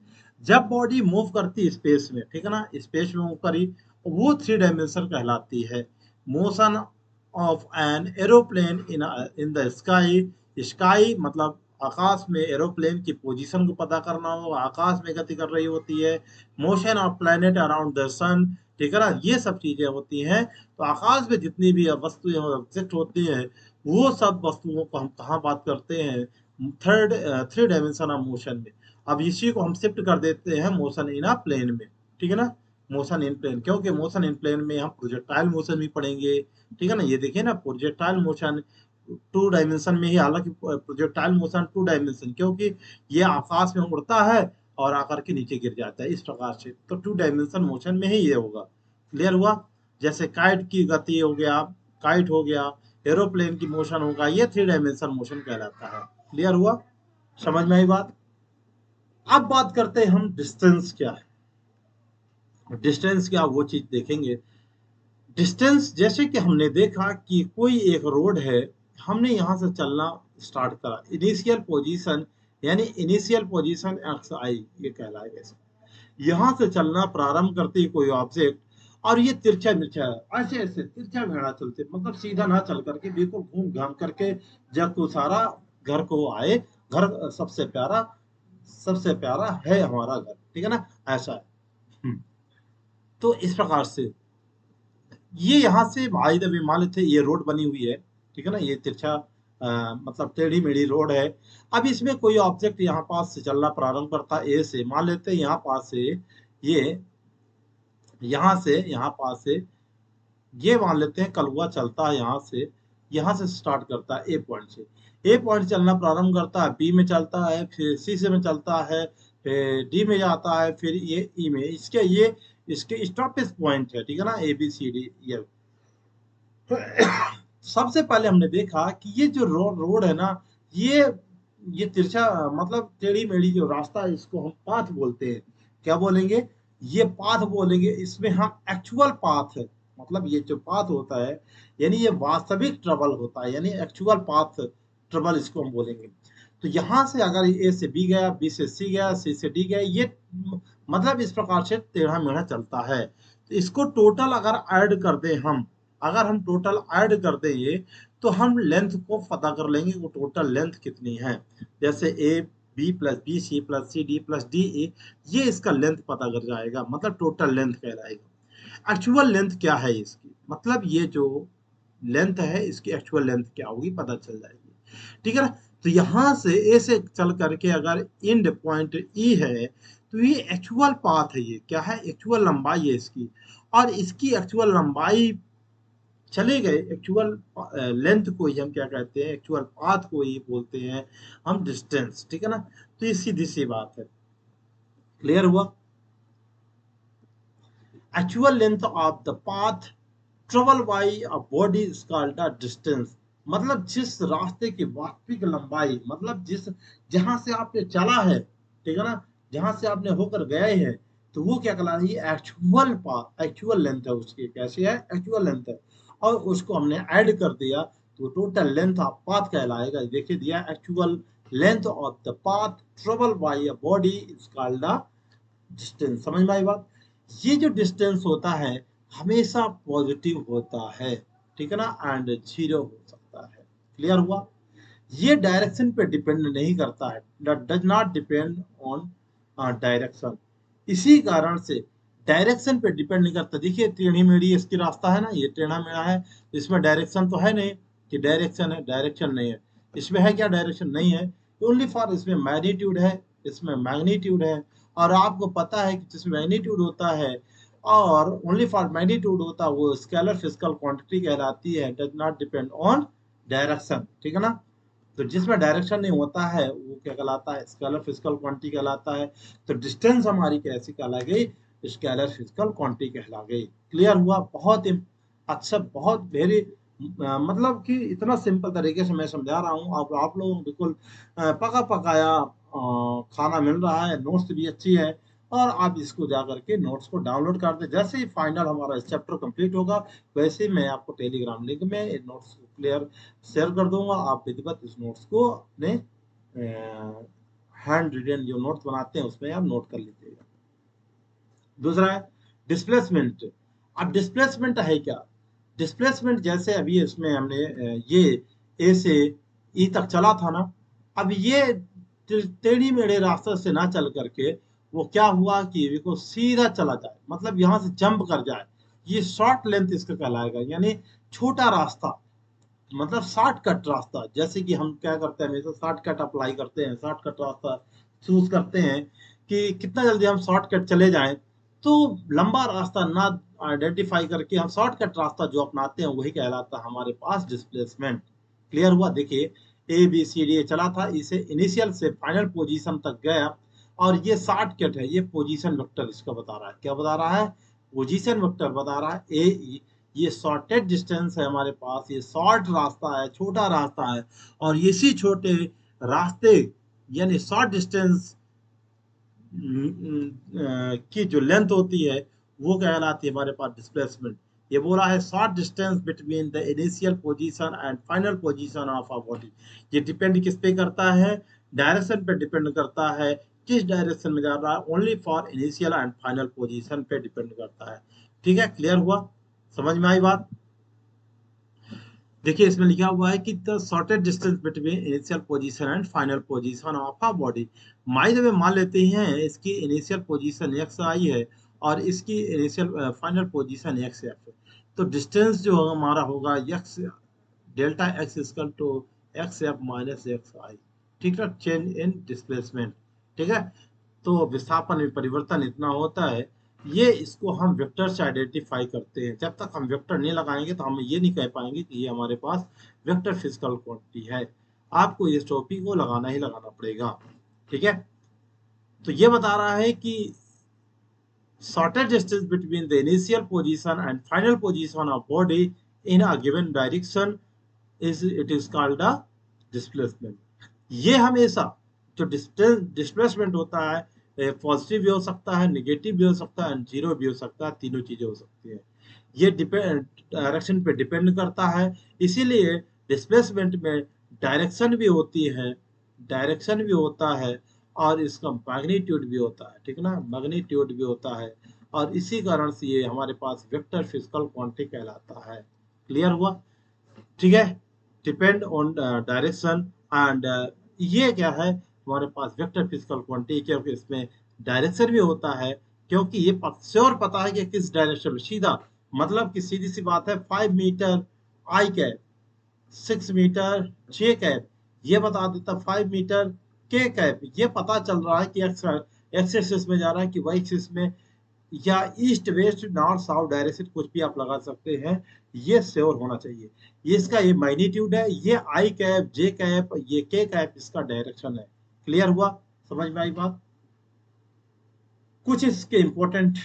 जब बॉडी मूव करती है स्पेस में, ठीक है ना, स्पेस में मूव करी, वो थ्री डायमेंशन कहलाती है। Motion of an aeroplane in in the sky, sky मतलब आकाश में, एरोप्लेन की पोजीशन को पता करना हो, आकाश में गति कर रही होती है। Motion of planet around the sun, ठीक है ना, ये सब चीजें होती हैं। तो आकाश में जितनी भी वस्तुएं ऑब्जेक्ट होती हैं, वो सब वस्तुओं को हम कहाँ बात करते हैं, third three dimension of motion में। अब इसी को हम शिफ्ट कर देते हैं मोशन इन अ प्लेन में, ठीक है ना, मोशन इन प्लेन, क्योंकि मोशन इन प्लेन में हम प्रोजेक्टाइल मोशन भी पढ़ेंगे, ठीक है ना। ये देखिए ना, प्रोजेक्टाइल मोशन टू डायमेंशन में ही, हालांकि प्रोजेक्टाइल मोशन टू डायमेंशन, क्योंकि ये आकाश में उड़ता है और आकर के नीचे गिर जाता है इस प्रकार से, तो टू डायमेंशन मोशन में ही ये होगा। क्लियर हुआ। जैसे काइट की गति हो गया, काइट हो गया, एरोप्लेन की मोशन होगा, ये थ्री डायमेंशन मोशन कहलाता है। क्लियर हुआ, समझ में आई बात। अब बात करते हैं हम डिस्टेंस क्या है। डिस्टेंस क्या, वो चीज देखेंगे। डिस्टेंस, जैसे कि हमने देखा कि कोई एक रोड है, हमने यहाँ से चलना स्टार्ट करा, इनिशियल पोजीशन, यानी इनिशियल पोजीशन एक्स आई, ये कहलाएगा इसको। यहाँ से चलना प्रारंभ करते ही कोई ऑब्जेक्ट, और ये तिरछा मिर्चा ऐसे ऐसे तिरछा भेड़ा चलते, मतलब सीधा ना चल करके बिल्कुल घूम घाम करके, जब को सारा घर को आए, घर सबसे प्यारा है हमारा घर, ठीक है ना, ऐसा है। हम्म, तो इस प्रकार से ये यहाँ से भाई द वे मान लेते हैं, ये रोड बनी हुई है, ठीक है ना, ये तिरछा मतलब टेढ़ी मेढ़ी रोड है। अब इसमें कोई ऑब्जेक्ट यहाँ पास से चलना प्रारंभ करता है, ए से, मान लेते हैं यहाँ पास से, ये यहाँ पास से, ये मान लेते हैं कलुआ चलता है यहाँ से स्टार्ट करता है ए पॉइंट से। ए पॉइंट चलना प्रारंभ करता है, बी में चलता है, फिर सी से में चलता है, फिर डी में जाता है, फिर ये ई में, इसके स्टॉपेज पॉइंट है, ठीक है ना, ए बी सी डी ये। सबसे पहले हमने देखा कि ये जो रोड है ना, ये ये तिरछा मतलब टेढ़ी मेढ़ी जो रास्ता है, इसको हम पाथ बोलते हैं। क्या बोलेंगे, ये पाथ बोलेंगे। इसमें हम एक्चुअल पाथ है, मतलब ये जो पाथ होता है, यानी ये वास्तविक ट्रेवल होता है, यानी एक्चुअल पाथ ट्रेवल इसको हम बोलेंगे। तो यहाँ से अगर ए से बी गया, बी से सी गया, सी से डी गया, ये मतलब इस प्रकार से टेढ़ा मेढ़ा चलता है। तो इसको टोटल अगर ऐड कर दें हम, अगर हम टोटल ऐड कर दें ये, तो हम लेंथ को पता कर लेंगे वो टोटल लेंथ कितनी है। जैसे A B plus B C plus C D plus D A, ये इसका लेंथ पता कर जाएगा, मतलब टोटल लेंथ कहलाएगा। एक्चुअल लेंथ क्या है इसकी, मतलब ये जो लेंथ है इसकी एक्चुअल लेंथ क्या होगी पता चल जाएगी, ठीक है ना। तो यहाँ से ए से चल करके अगर एंड पॉइंट ई है, तो ये एक्चुअल पाथ है, ये क्या है, एक्चुअल लंबाई है इसकी। और इसकी एक्चुअल लंबाई चले गए, एक्चुअल लेंथ को ही हम क्या कहते हैं, एक्चुअल पाथ को ही बोलते हैं हम डिस्टेंस, ठीक है ना। तो ये सीधी सी बात है। क्लियर हुआ। Actual length of the path travel by a body is called the distance, मतलब जिस रास्ते की वास्तविक लंबाई, मतलब जिस जहां से आपने चला है, ठीक है ना, जहां से आपने होकर गए हैं, तो वो क्या कहला रही है, एक्चुअल पाथ, एक्चुअल लेंथ है उसकी, कैसे है, एक्चुअल लेंथ है। और उसको हमने ऐड कर दिया, तो टोटल लेंथ ऑफ पाथ कहलाएगा। देखिए दिया, actual length of the path travel by a body is called the distance. समझ में आई बात। ये जो डिस्टेंस होता है हमेशा पॉजिटिव होता है, ठीक है ना, एंड जीरो हो सकता है। क्लियर हुआ। ये डायरेक्शन पे डिपेंड नहीं करता है, does not depend on direction. इसी कारण से डायरेक्शन पे डिपेंड नहीं करता। देखिए टेढ़ी मेढ़ी इसकी रास्ता है ना, ये टेढ़ा मेढ़ा है, इसमें डायरेक्शन तो है नहीं कि डायरेक्शन है, डायरेक्शन नहीं है। इसमें है क्या, डायरेक्शन नहीं है। ओनली फॉर इसमें मैग्नीट्यूड है, इसमें मैग्नीट्यूड है। और आपको पता है कि जिसमें मैग्नीट्यूड होता है और ओनली फॉर मैग्नीट्यूड होता है, वो स्केलर फिजिकल क्वांटिटी कहलाती है, does not depend on direction, ठीक है ना। तो जिसमें डायरेक्शन नहीं होता है वो क्या कहलाता है, स्केलर फिजिकल क्वांटिटी कहलाता है। तो डिस्टेंस हमारी कैसी कहला गई, स्केलर फिजिकल क्वांटिटी कहला गई। क्लियर हुआ। बहुत ही अच्छा, बहुत वेरी मतलब कि इतना सिंपल तरीके से मैं समझा रहा हूँ, आप लोगों को बिल्कुल पका पकाया खाना मिल रहा है, नोट्स भी अच्छी है। और आप इसको जा करके नोट्स को डाउनलोड कर दें। जैसे ही फाइनल हमारा इस चैप्टर कंप्लीट होगा, वैसे ही मैं आपको टेलीग्राम लिंक में इन नोट्स को क्लियर शेयर कर दूंगा। आप विधिवत इस नोट्स को अपने हैंड रिटन जो नोट्स बनाते हैं उसमें आप नोट कर लीजिएगा। दूसरा है डिस्प्लेसमेंट। अब डिस्प्लेसमेंट है क्या? डिस्प्लेसमेंट जैसे अभी इसमें हमने ये ए से ई तक चला था ना, अब ये टेढ़ी मेढ़े रास्ते से ना चल करके वो क्या हुआ कि वो सीधा चला जाए, मतलब यहाँ से जंप कर जाए, ये शॉर्ट लेंथ इसका कहलाएगा, यानी छोटा रास्ता, मतलब शॉर्टकट रास्ता। जैसे कि हम क्या करते हैं, हमेशा शॉर्टकट अप्लाई करते हैं, शॉर्टकट रास्ता चूज करते हैं कि कितना जल्दी हम शॉर्टकट चले जाएं। तो लंबा रास्ता ना आइडेंटिफाई करके हम शॉर्टकट रास्ता जो अपनाते हैं वही कहलाता है हमारे पास डिस्प्लेसमेंट। क्लियर हुआ? देखिए ए बी सी डी चला था, इसे इनिशियल से फाइनल पोजीशन तक गया, और ये शॉर्टकट है, ये पोजीशन वेक्टर इसका बता रहा है। क्या बता रहा है? पोजीशन वेक्टर बता रहा है। ए ये शॉर्टेड डिस्टेंस है हमारे पास, ये शॉर्ट रास्ता है, छोटा रास्ता है, और इसी छोटे रास्ते यानी शॉर्ट डिस्टेंस की जो लेंथ होती है वो कहलाती है हमारे पास डिस्प्लेसमेंट। ये बोला है short distance between the initial position and final position of a body. ये डिपेंड किस पे करता है? डायरेक्शन पे डिपेंड करता है, किस डायरेक्शन में जा रहा है, only for initial and final position पे डिपेंड करता है। ठीक है, क्लियर हुआ? समझ में आई बात? देखिए इसमें लिखा हुआ है कि the shortest distance between initial position and final position of a body. मान में मान लेते हैं इसकी इनिशियल पोजीशन एक्स आई है और इसकी initial final position X F है। तो डिस्टेंस जो हमारा होगा X delta X equal to X F minus X I. ठीक है, चेंज इन डिस्प्लेसमेंट। ठीक है, तो विस्थापन में परिवर्तन इतना होता है, ये इसको हम वेक्टर से आइडेंटिफाई करते हैं। जब तक हम वेक्टर नहीं लगाएंगे तो हम ये नहीं कह पाएंगे कि ये हमारे पास वेक्टर फिजिकल क्वांटिटी है। आपको इस टॉपिक को लगाना ही लगाना पड़ेगा। ठीक है, तो ये बता रहा है कि shortest distance between the initial position and final position of body in a given direction is it is called a displacement। ये हमेशा जो डिस्प्लेसमेंट होता है पॉजिटिव भी हो सकता है, नेगेटिव भी हो सकता है, जीरो भी हो सकता है, तीनों चीजें हो सकती है। ये डायरेक्शन पे डिपेंड करता है, इसीलिए डिस्प्लेसमेंट में डायरेक्शन भी होती है, डायरेक्शन भी होता है, और इसका मैग्नीट्यूड भी होता है। ठीक है ना, मैग्नीट्यूड भी होता है, और इसी कारण से ये हमारे पास वेक्टर फिजिकल क्वांटिटी कहलाता है। क्लियर हुआ? ठीक है, डिपेंड ऑन डायरेक्शन एंड ये क्या है हमारे पास वेक्टर फिजिकल क्वांटिटी, क्योंकि इसमें डायरेक्शन भी होता है, क्योंकि ये श्योर पता है कि किस डायरेक्शन में सीधा, मतलब कि सीधी सी बात है 5 मीटर आई कैप, 6 मीटर जे कैप, ये बता देता 5 मीटर के कैप, ये पता चल रहा है कि एक्स एक्स एक्सिस में जा रहा है कि वाई एक्सिस में, या east west north south direction कुछ भी आप लगा सकते हैं, ये श्योर होना चाहिए। ये इसका ये मैग्नीट्यूड है, ये आई कैप जे कैप ये के कैप इसका डायरेक्शन है। क्लियर हुआ? समझ में आई बात? कुछ इसके इंपॉर्टेंट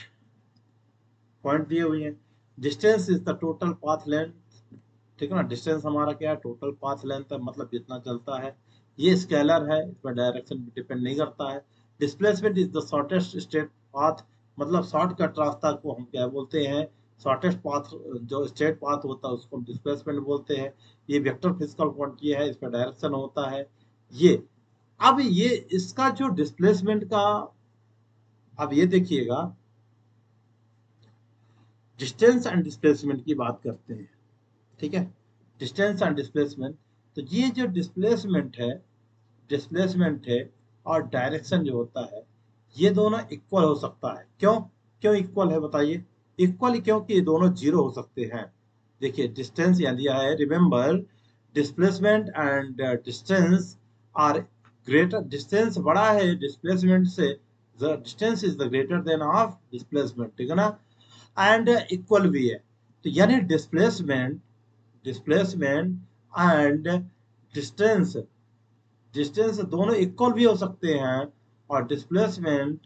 पॉइंट दिए हुए हैं। Distance is the total path length. ठीक है ना, डिस्टेंस हमारा क्या है? टोटल पाथ लेंथ है, मतलब जितना चलता है। ये स्केलर है, इस पर डायरेक्शन डिपेंड नहीं करता है। Displacement is the shortest straight path, मतलब शॉर्टकट रास्ता को हम क्या बोलते हैं? शॉर्टेस्ट पाथ, जो स्ट्रेट पाथ होता है उसको हम डिस्प्लेसमेंट बोलते हैं। ये वेक्टर फिजिकल क्वांटिटी है, इस पर डायरेक्शन होता है ये। अब ये इसका जो डिस्प्लेसमेंट का, अब ये देखिएगा, डिस्टेंस एंड डिस्प्लेसमेंट की बात करते हैं। ठीक है, डिस्टेंस एंड डिस्प्लेसमेंट, तो ये जो डिस्प्लेसमेंट है और डायरेक्शन जो होता है, ये दोनों इक्वल हो सकता है। क्यों? क्यों इक्वल है बताइए? इक्वल क्योंकि ये दोनों जीरो हो सकते हैं। देखिए डिस्टेंस यहाँ दिया है, remember displacement and distance are greater, distance बड़ा है डिस्प्लेसमेंट से, distance is the greater than of displacement. ठीक है ना, एंड इक्वल भी है। तो यानी डिस्प्लेसमेंट एंड डिस्टेंस, डिस्टेंस दोनों इक्वल भी हो सकते हैं, और displacement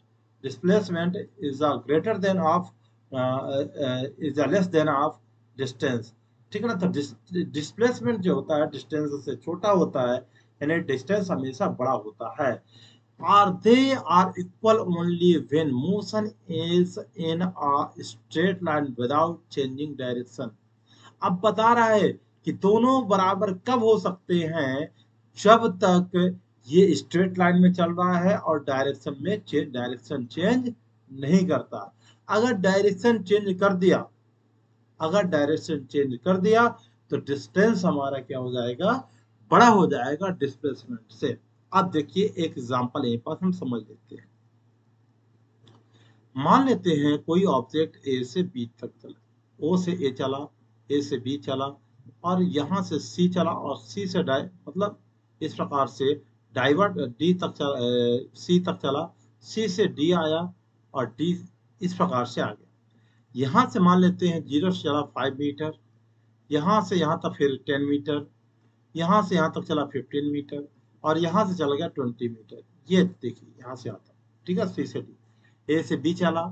is greater than of is less than of distance. ठीक है ना, तो डिस्प्लेसमेंट जो होता है डिस्टेंस से छोटा होता है, यानी डिस्टेंस हमेशा बड़ा होता है। are they are equal only when motion is in a straight line without changing direction. अब बता रहा है कि दोनों बराबर कब हो सकते हैं, जब तक ये स्ट्रेट लाइन में चल रहा है और डायरेक्शन चेंज नहीं करता। अगर डायरेक्शन चेंज कर दिया अगर डायरेक्शन चेंज कर दिया तो डिस्टेंस हमारा क्या हो जाएगा, बड़ा हो जाएगा डिस्प्लेसमेंट से। अब देखिए एक एग्जांपल यहीं पर हम समझ लेते हैं। मान लेते हैं कोई ऑब्जेक्ट ए से बी तक चला, ओ से ए चला, ए से बी चला और यहां से सी चला और सी से मतलब इस प्रकार से डाइवर्ट डी तक चला, सी तक चला, सी से डी आया और डी इस प्रकार से आ गया। यहां से मान लेते हैं 0 से चला 5 मीटर, यहाँ से यहाँ तक फिर 10 मीटर, यहाँ से यहाँ तक चला 15 मीटर और यहाँ से चला गया 20 मीटर। ये देखिए यहाँ से आता, ठीक है, सी से डी। ए से बी चला,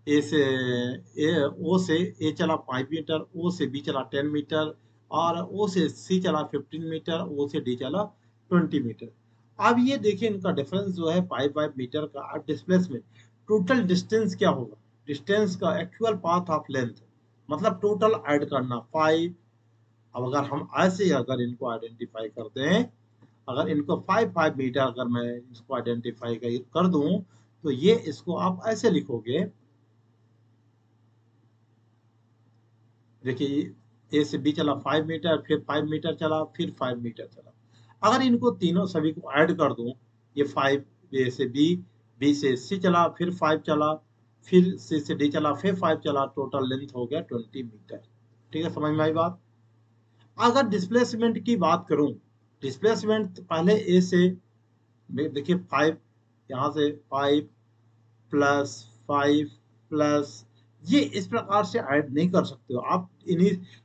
ए से ओ से ए चला 5 मीटर, ओ से बी चला 10 मीटर और ओ से सी चला 15 मीटर, ओ से डी चला 20 मीटर। अब ये देखिए इनका डिफरेंस जो है 5 मीटर का। अब डिस्प्लेसमेंट टोटल डिस्टेंस क्या होगा, डिस्टेंस का एक्चुअल पाथ ऑफ लेंथ मतलब टोटल ऐड करना 5। अब अगर हम ऐसे अगर इनको आइडेंटिफाई करते हैं, अगर इनको 5 मीटर अगर मैं इसको आइडेंटिफाई कर दूं तो ये इसको आप ऐसे लिखोगे, देखिए ए से बी चला 5 मीटर, फिर 5 मीटर चला, फिर 5 मीटर चला। अगर इनको तीनों सभी को ऐड कर दूं, ये 5 ए से बी, बी से सी चला, फिर 5 चला, फिर सी से डी चला, फिर 5 चला, टोटल लेंथ हो गया 20 मीटर। ठीक है, समझ में आई बात। अगर डिस्प्लेसमेंट की बात करूं, डिस्प्लेसमेंट पहले ए से देखिए 5, यहाँ से 5 प्लस 5 प्लस, ये इस प्रकार से ऐड नहीं कर सकते हो आप।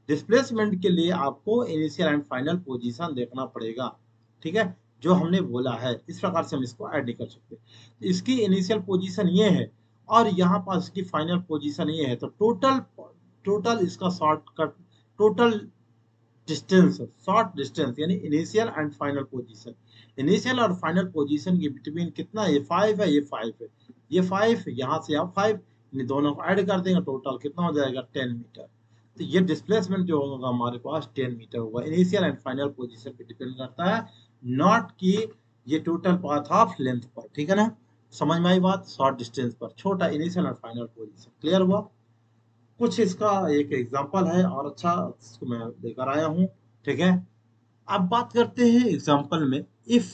डिस्प्लेसमेंट के लिए आपको इनिशियल एंड फाइनल पोजीशन देखना पड़ेगा, ठीक है, जो हमने बोला है इस प्रकार से हम इसको ऐड नहीं कर सकते। इसकी इनिशियल पोजीशन ये है और यहाँ पास इसकी फाइनल पोजीशन ये है, तो टोटल टोटल इसका shortcut total distance, short distance यानी initial and final position, initial और फाइनल पोजीशन के बिटवीन कितना, ये 5 है, ये 5 है, ये 5, यहाँ से आप 5, इन दोनों को ऐड कर देंगे, टोटल कितना हो जाएगा 10 मीटर। तो ये डिस्प्लेसमेंट जो होगा हमारे पास 10 मीटर होगा। इनिशियल एंड फाइनल पोजीशन पे डिपेंड करता है, नॉट कि ये टोटल पाथ ऑफ लेंथ पर। ठीक है ना, समझ में आई बात। शॉर्ट डिस्टेंस पर छोटा इनिशियल और फाइनल पोजीशन, क्लियर हुआ। कुछ इसका एक एग्जांपल है और अच्छा इसको मैं लेकर आया हूँ, ठीक है। अब बात करते हैं एग्जांपल में। इफ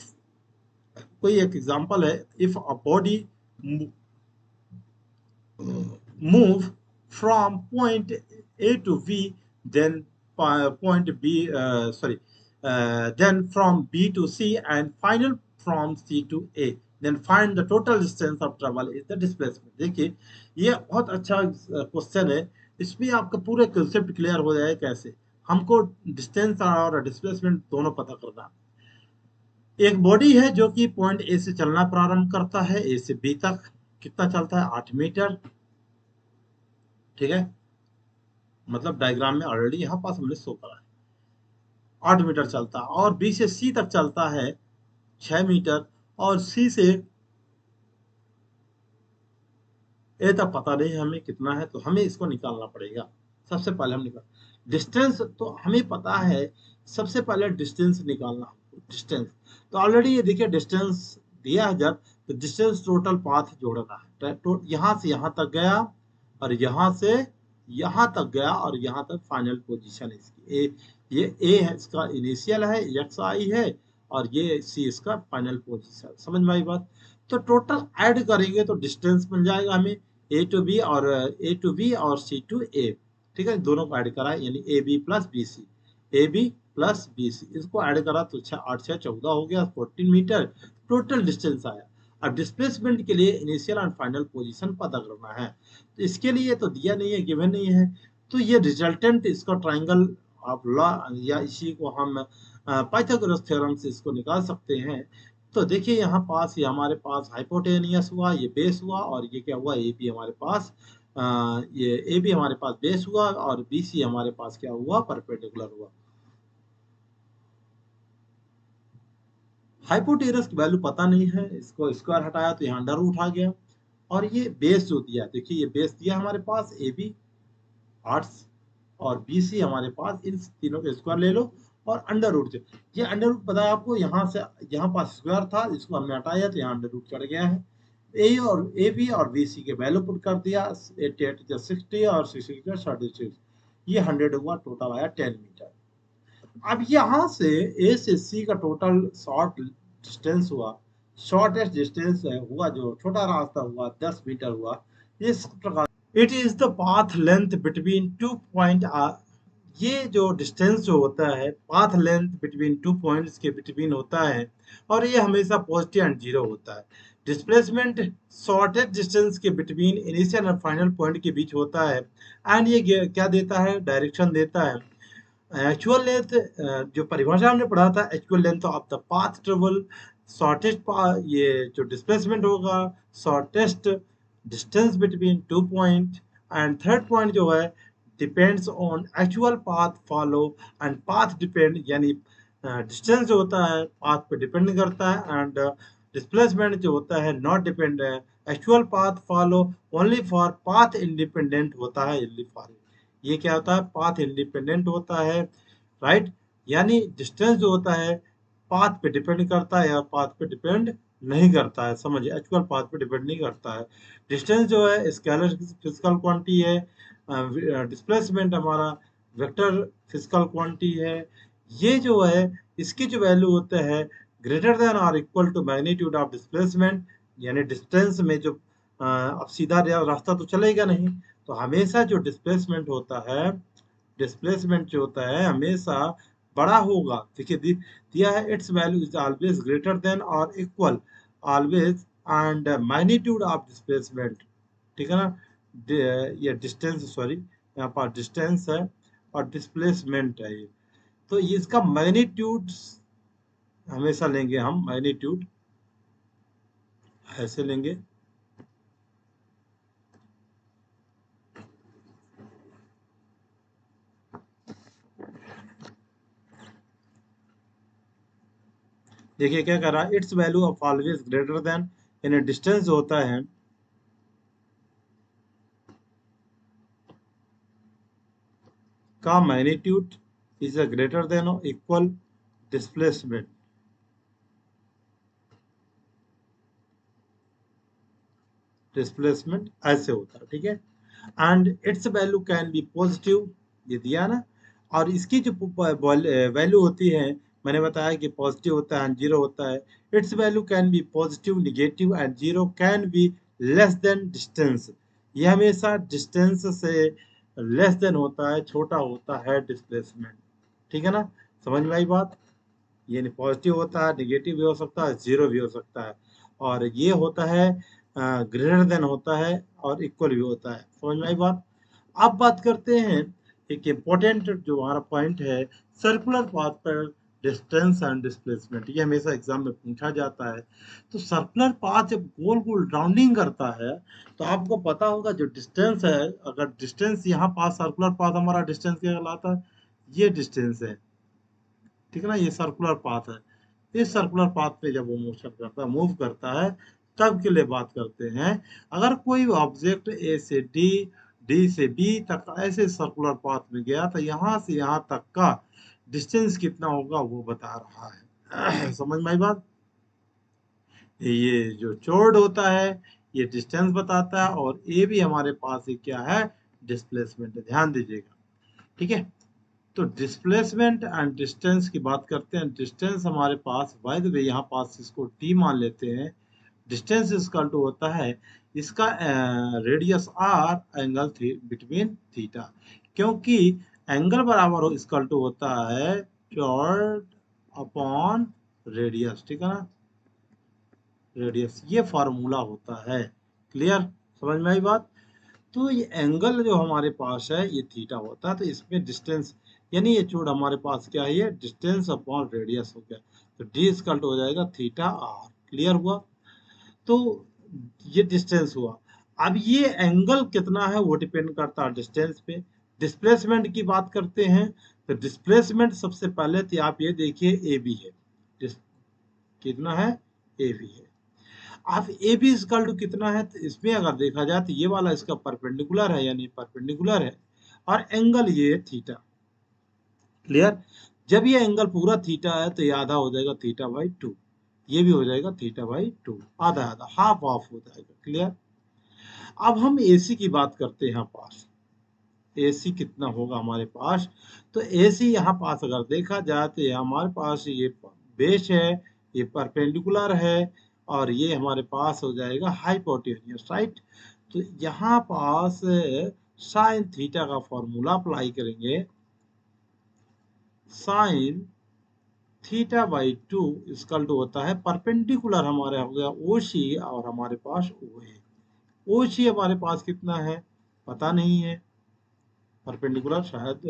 कोई एक एग्जांपल है, if a body move from point A to B, then point B, then from B to C, and final from C to A. Then find the total distance of travel is the displacement. देखिए ये बहुत अच्छा question है, इसमें आपका पूरा concept clear हो जाए कैसे हमको डिस्टेंस और डिस्प्लेसमेंट दोनों पता करना है। एक बॉडी है जो कि पॉइंट ए से चलना प्रारंभ करता है, ए से बी तक कितना चलता है, 8 मीटर, ठीक है, मतलब डायग्राम में ऑलरेडी यहाँ पास हमने शो करा है, 8 मीटर चलता है। और बी से सी तक चलता है 6 मीटर और सी से ए तक पता नहीं हमें कितना है, तो हमें इसको निकालना पड़ेगा। सबसे पहले हम निकाल डिस्टेंस, तो हमें पता है सबसे पहले डिस्टेंस निकालना। डिस्टेंस तो ऑलरेडी ये देखिए डिस्टेंस दिया है, जब तो डिस्टेंस टोटल पाथ जोड़ना है, तो यहाँ से यहाँ तक गया और यहाँ से यहाँ तक गया और यहाँ तक फाइनल पोजीशन इसकी ये ए है, इसका इनिशियल है, एक्स आई है और ये सी इसका फाइनल पोजीशन। समझ में आई बात। तो टोटल ऐड करेंगे तो डिस्टेंस मिल जाएगा हमें ए टू बी और सी टू ए, ठीक है, दोनों को ऐड करा यानी A B plus B C, A B plus B C, इसको ऐड करा तो 8 6 14 हो गया, 14 मीटर टोटल डिस्टेंस आया। अब डिस्प्लेसमेंट के लिए इनिशियल एंड फाइनल पोजीशन पता करना है, तो इसके लिए तो दिया नहीं है, गिवन नहीं है, तो ये रिजल्टेंट इसका ट्राइंगल ऑफ लॉ या इसी को हम पाइथागोरस थ्योरम से इसको निकाल सकते हैं। तो देखिए यहाँ पास ये हमारे पास हाइपोटेनियस हुआ, ये बेस हुआ और ये क्या हुआ, ए बी हमारे पास ये ए बी हमारे पास बेस हुआ और बी सी हमारे पास क्या हुआ, परपेंडिकुलर हुआ। हाइपोटेनस की वैल्यू पता नहीं है, इसको स्क्वायर हटाया तो यहाँ अंडर रूट आ गया। और ये बेस जो दिया, देखिए ये बेस दिया हमारे पास ए बी आर्ट्स और बी सी हमारे पास, इन तीनों के स्क्वायर ले लो और अंडर रूट से, ये अंडर रूट पता है आपको, यहाँ से यहाँ पास स्क्वायर था, इसको हमने हटाया तो यहाँ अंडर रूट चढ़ गया है। ए बी और बी सी के वैल्यू पुट कर दिया, 88 60 और 66 36, ये 100 हुआ, टोटल आया 10 मीटर। अब यहाँ से ए से सी का टोटल शॉर्ट डिस्टेंस हुआ, शॉर्टेस्ट डिस्टेंस हुआ, जो छोटा रास्ता हुआ 10 मीटर हुआ। इस प्रकार it is the path length between two point. ये जो डिस्टेंस जो होता है, path length between two points के बिटवीन होता है, और ये हमेशा पॉजिटिव एंड जीरो होता है। डिस्प्लेसमेंट शॉर्टेस्ट डिस्टेंस के बिटवीन इनिशियल और फाइनल पॉइंट के बीच होता है, एंड ये क्या देता है, डायरेक्शन देता है। एक्चुअल लेंथ, जो परिभाषा हमने पढ़ा था, actual length of the path travel, shortest, ये जो डिस्प्लेसमेंट होगा, shortest distance between two point, and third point जो है depends on actual path follow, and path depend, यानी डिस्टेंस जो होता है पाथ पे डिपेंड करता है, एंड डिस्प्लेसमेंट जो होता है not depend, actual path follow only for path independent होता है, ओनली फॉर, ये क्या होता है, पाथ इंडिपेंडेंट होता है, राइट। यानी डिस्टेंस जो होता है पाथ पे डिपेंड करता है या पाथ पे डिपेंड नहीं करता है, समझिए, एक्चुअल पाथ पे डिपेंड नहीं करता है। डिस्टेंस जो है स्केलर फिजिकल क्वांटिटी है, डिस्प्लेसमेंट हमारा वेक्टर फिजिकल क्वांटिटी है। ये जो है इसकी जो वैल्यू होता है ग्रेटर देन और equal to magnitude of displacement, यानी डिस्टेंस में जो अब सीधा रास्ता तो चलेगा नहीं, तो हमेशा जो डिस्प्लेसमेंट होता है, डिस्प्लेसमेंट जो होता है हमेशा बड़ा होगा। देखिए दिया है it's value is always greater than और equal, always, and magnitude of displacement, ठीक है ना। ये डिस्टेंस, सॉरी, यहाँ पर डिस्टेंस है और डिस्प्लेसमेंट है ये, तो इसका मैग्नीट्यूड हमेशा लेंगे हम, मैग्नीट्यूड ऐसे लेंगे। देखिए क्या कर रहा है, it's value of always greater then, यानी डिस्टेंस जो होता है का magnitude is a greater than और इक्वल डिस्प्लेसमेंट, डिस्प्लेसमेंट ऐसे होता है, ठीक है। And it's value can be positive, ये दिया ना, और इसकी जो वैल्यू होती है, मैंने बताया कि पॉजिटिव होता है, जीरो होता है। It's value can be positive, negative, and zero can be less than distance, ये हमेशा डिस्टेंस से लेस देन होता है, छोटा होता है डिस्प्लेसमेंट, ठीक है ना। समझ में आई बात, यानी पॉजिटिव होता है, निगेटिव भी हो सकता है, जीरो भी हो सकता है, और ये होता है ग्रेटर देन होता है और इक्वल भी होता है। समझ में आई बात। अब बात करते हैं एक इम्पोर्टेंट जो हमारा पॉइंट है, सर्कुलर पाथ पर डिस्टेंस एंड डिस्प्लेसमेंट, ये हमेशा एग्जाम में पूछा जाता है। तो सर्कुलर पाथ जब गोल गोल राउंडिंग करता है, तो आपको पता होगा जो डिस्टेंस है, अगर डिस्टेंस यहाँ पास सर्कुलर पाथ हमारा डिस्टेंस क्या कहलाता है, ये डिस्टेंस है, ठीक है ना, ये सर्कुलर पाथ है। इस सर्कुलर पाथ पे जब वो मोशन करता है, मूव करता है, तब के लिए बात करते हैं। अगर कोई ऑब्जेक्ट ए से डी, डी से बी तक ऐसे सर्कुलर पाथ में गया, तो यहाँ से यहाँ तक का डिस्टेंस कितना होगा वो बता रहा है। समझ में आई बात। ये जो चौड़ होता है ये डिस्टेंस बताता है, और ए भी हमारे पास ये क्या है, डिस्प्लेसमेंट है, ध्यान दीजिएगा, ठीक है। तो डिस्प्लेसमेंट एंड डिस्टेंस की बात करते हैं। डिस्टेंस हमारे पास, बाय द वे यहाँ पास इसको टी मान लेते हैं। डिस्टेंस इक्वल टू होता है इसका radius R, angle between theta, क्योंकि एंगल बराबर हो इक्वल टू होता है चॉर्ड अपॉन रेडियस, ठीक है ना, रेडियस, ये फॉर्मूला होता है। क्लियर, समझ में आई बात। तो ये एंगल जो हमारे पास है ये थीटा होता है, तो इसमें डिस्टेंस, यानी ये चोड़ हमारे पास क्या है, ये डिस्टेंस अपॉन रेडियस हो गया, तो डी इक्वल टू हो जाएगा थीटा आर। क्लियर हुआ। तो ये डिस्टेंस हुआ। अब ये एंगल कितना है वो डिपेंड करता है डिस्टेंस पे। डिस्प्लेसमेंट की बात करते हैं, तो डिस्प्लेसमेंट सबसे पहले तो आप ये देखिए ए बी है, कितना है, ए बी है। अब ए बी इक्वल टू कितना है, तो इसमें अगर देखा जाए तो ये वाला इसका परपेंडिकुलर है, यानी परपेंडिकुलर है, और एंगल ये थीटा। क्लियर। जब ये एंगल पूरा थीटा है तो ये आधा हो जाएगा थीटा बाई टू, ये भी हो जाएगा थीटा बाई टू, आधा आधा, हाफ ऑफ हो जाएगा। क्लियर। अब हम एसी की बात करते हैं यहाँ पास, एसी कितना होगा हमारे पास, तो एसी यहाँ पास अगर देखा जाए तो ये हमारे पास ये बेस है, ये परपेंडिकुलर है, और ये हमारे पास हो जाएगा हाइपोटेन्यूस, राइट। तो यहाँ पास साइन थीटा का फॉर्मूला अप्लाई करेंगे, sine theta by two equal to होता है, परपेंडिकुलर हमारे हो गया ओ सी, और हमारे पास ओ ए। ओ सी हमारे पास कितना है पता नहीं है, परपेंडिकुलर शायद,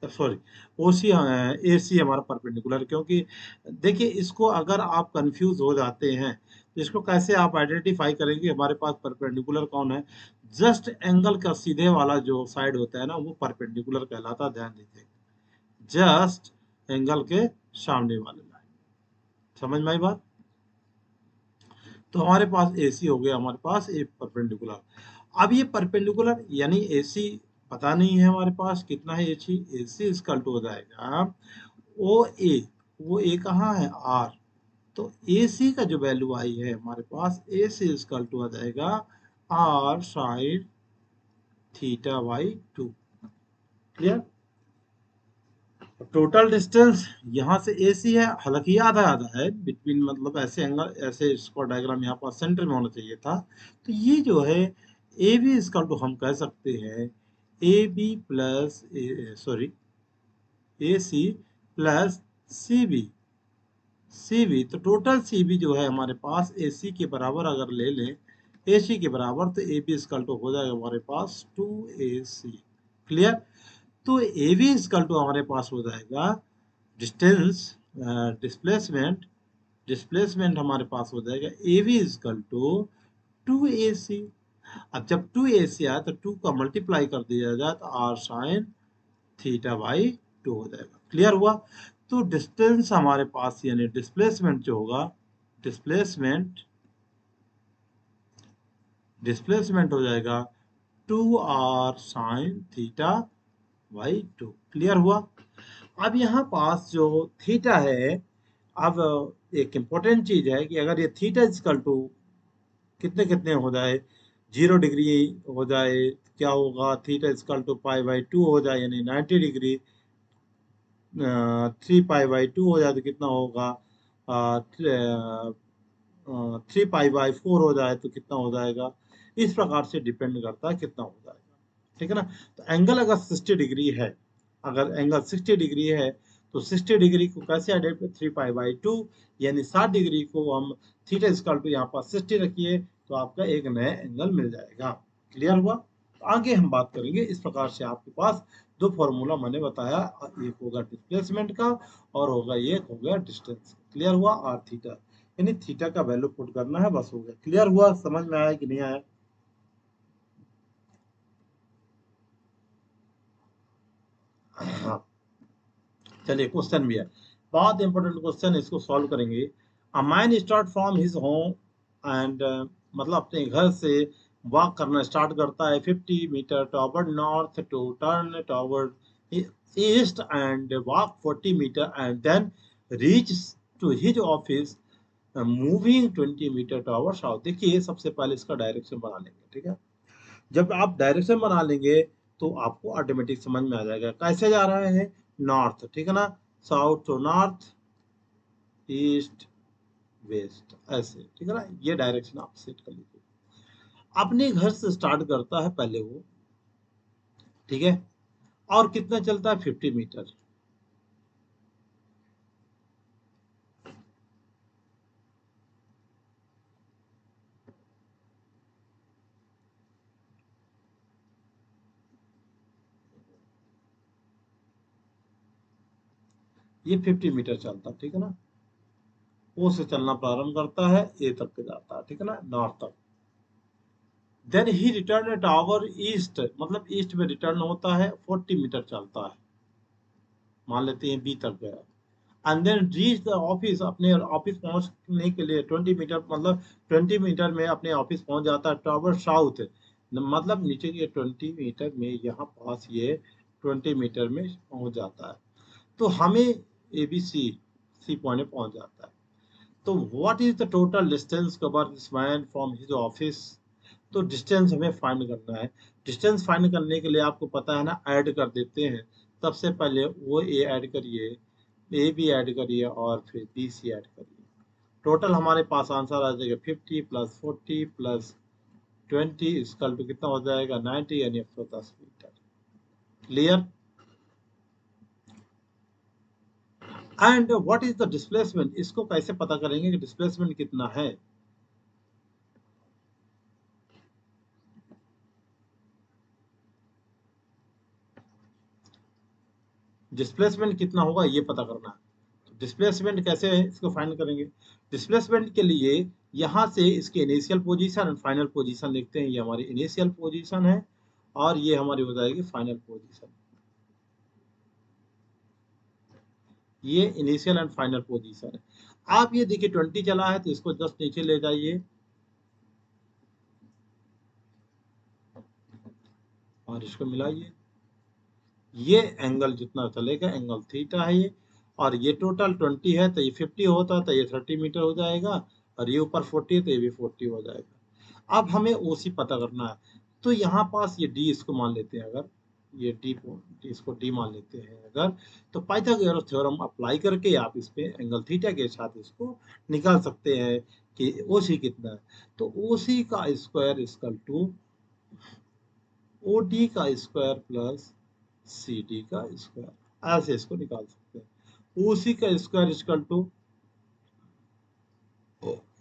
सॉरी, ओ सी, ए सी हमारा परपेंडिकुलर, क्योंकि देखिए इसको अगर आप कंफ्यूज हो जाते हैं तो इसको कैसे आप आइडेंटिफाई करेंगे हमारे पास परपेंडिकुलर कौन है। जस्ट एंगल का सीधे वाला जो साइड होता है ना, वो परपेंडिकुलर कहलाता है, ध्यान दीजिए, जस्ट एंगल के सामने वाले लाइन। समझ में आई बात। तो हमारे पास एसी हो गया, हमारे पास ए परपेंडिकुलर। अब ये परपेंडिकुलर यानी एसी पता नहीं है हमारे पास कितना है, एसी एसी इसकल टू हो जाएगा ओ ए, वो ए कहाँ है, आर। तो एसी का जो वैल्यू आई है हमारे पास, एसी इसकल टू आ जाएगा R sine theta by two. Clear. Total distance यहाँ से AC है, हालांकि आधा आधा है बिटवीन, मतलब ऐसे एंगल, ऐसे इसका डायग्राम यहाँ पर सेंटर में होना चाहिए था। तो ये जो है ए बी इसकल टू हम कह सकते हैं A B plus, sorry, A C plus C B, C B. तो टोटल सी बी जो है हमारे पास ए सी के बराबर अगर ले लें, ए सी के बराबर, तो ए बी इसकल टू हो जाएगा हमारे पास 2AC। क्लियर। तो ए बी इसकल टू हमारे पास हो जाएगा डिस्टेंस, डिस्प्लेसमेंट, डिस्प्लेसमेंट हमारे पास हो जाएगा A B is equal to 2AC। अब जब 2AC आया तो 2 का मल्टीप्लाई कर दिया जाए तो आर साइन थीटा बाई 2 हो जाएगा। क्लियर हुआ। तो डिस्टेंस हमारे पास यानी डिस्प्लेसमेंट जो होगा, डिस्प्लेसमेंट, डिस्प्लेसमेंट हो जाएगा 2R sign theta by 2। Clear हुआ। अब यहाँ पास जो थीटा है, अब एक इम्पोर्टेंट चीज है कि अगर ये थीटा इजकल टू कितने कितने हो जाए, 0 डिग्री हो जाए, क्या होगा, theta equal to pi by two हो जाए, यानी 90 डिग्री, 3 पाई बाई 2 हो जाए तो कितना होगा, 3 पाई बाई 4 हो जाए तो कितना हो जाएगा। इस प्रकार से डिपेंड करता है कितना हो जाएगा। ठीक है ना। तो एंगल अगर 60 डिग्री है, अगर एंगल 60 डिग्री है, तो 60 डिग्री को कैसे आइडेंटिफाई, 3 पाई बाई 2, यानी 60 डिग्री को हम थीटा इक्वल टू यहाँ पर 60 रखिए तो आपका एक नया एंगल मिल जाएगा। क्लियर हुआ। तो आगे हम बात करेंगे। इस प्रकार से आपके पास दो फॉर्मूला मैंने बताया, एक होगा डिस्प्लेसमेंट का और होगा एक हो गया डिस्टेंस। क्लियर हुआ। आर थीटा यानी थीटा का वैल्यू पुट करना है, बस हो गया। क्लियर हुआ, समझ में आया कि नहीं आया। हाँ, चलिए क्वेश्चन भी है, बहुत इंपॉर्टेंट क्वेश्चन, इसको सॉल्व करेंगे। A man start from his home and, मतलब अपने घर से वॉक करना स्टार्ट करता है 50 metre toward north to turn toward east and walk 40 metre and then reach to his office moving 20 metre toward south. देखिए सबसे पहले इसका डायरेक्शन बना लेंगे। ठीक है। जब आप डायरेक्शन बना लेंगे तो आपको ऑटोमेटिक समझ में आ जाएगा कैसे जा रहे हैं, नॉर्थ, ठीक है ना, south to north, east west, ऐसे। ठीक है ना। ये डायरेक्शन आप सेट कर लीजिए। अपने घर से स्टार्ट करता है पहले वो, ठीक है, और कितना चलता है, 50 मीटर। ये 50 मीटर चलता है, ठीक है ना। ओ से चलना प्रारंभ करता है, ए तक के जाता है, ठीक है ना, नॉर्थ तक। Then he return towards east, मतलब ईस्ट में रिटर्न होता है, 40 मीटर चलता है, मान लेते हैं बी तक गया। And then reach the office, अपने ऑफिस पहुंचने के लिए 20 मीटर, मतलब 20 मीटर में अपने ऑफिस पहुंच जाता है टॉवर साउथ, मतलब नीचे ये 20 मीटर में, यहाँ पास ये 20 मीटर में पहुंच जाता है। तो हमें एबीसी सी पॉइंट में पहुंच जाता है। तो what is the total distance cover this man from his office? तो डिस्टेंस हमें फाइंड करना है। डिस्टेंस फाइंड करने के लिए आपको पता है ना, ऐड कर देते हैं। सबसे पहले वो ए ऐड करिए, ए बी ऐड करिए और फिर बी सी ऐड करिए। टोटल हमारे पास आंसर आ जाएगा 50 + 40 + 20 इसकल टू कितना हो जाएगा 90, यानी 110 metre. Clear? And what is the displacement? इसको कैसे पता करेंगे कि डिस्प्लेसमेंट कितना है? डिस्प्लेसमेंट कितना होगा ये पता करना है। तो डिस्प्लेसमेंट कैसे है इसको फाइंड करेंगे? डिस्प्लेसमेंट के लिए यहाँ से इसकी initial position and final position लिखते हैं। ये हमारी इनिशियल पोजीशन है और ये हमारी हो जाएगी फाइनल पोजीशन। ये इनिशियल एंड फाइनल पोजीशन है। आप ये देखिए 20 चला है तो इसको जस्ट नीचे ले जाइए और इसको मिलाइए। ये एंगल जितना चलेगा एंगल थीटा है ये, और ये टोटल 20 है तो ये 50 होता तो ये 30 मीटर हो जाएगा, और ये ऊपर 40 है तो ये भी 40 हो जाएगा। अब हमें ओसी पता करना है। तो यहाँ पास ये डी इसको मान लेते हैं, अगर ये डी इसको डी मान लेते हैं अगर, तो पाइथागोरस थ्योरम अप्लाई करके आप इस पे एंगल थीटा के साथ इसको निकाल सकते हैं कि ओसी कितना है। तो ओसी का square equal to O D का स्क्वायर प्लस सी डी का स्क्वायर, ऐसे इसको निकाल सकते हैं। ओसी का स्क्वायर इक्वल टू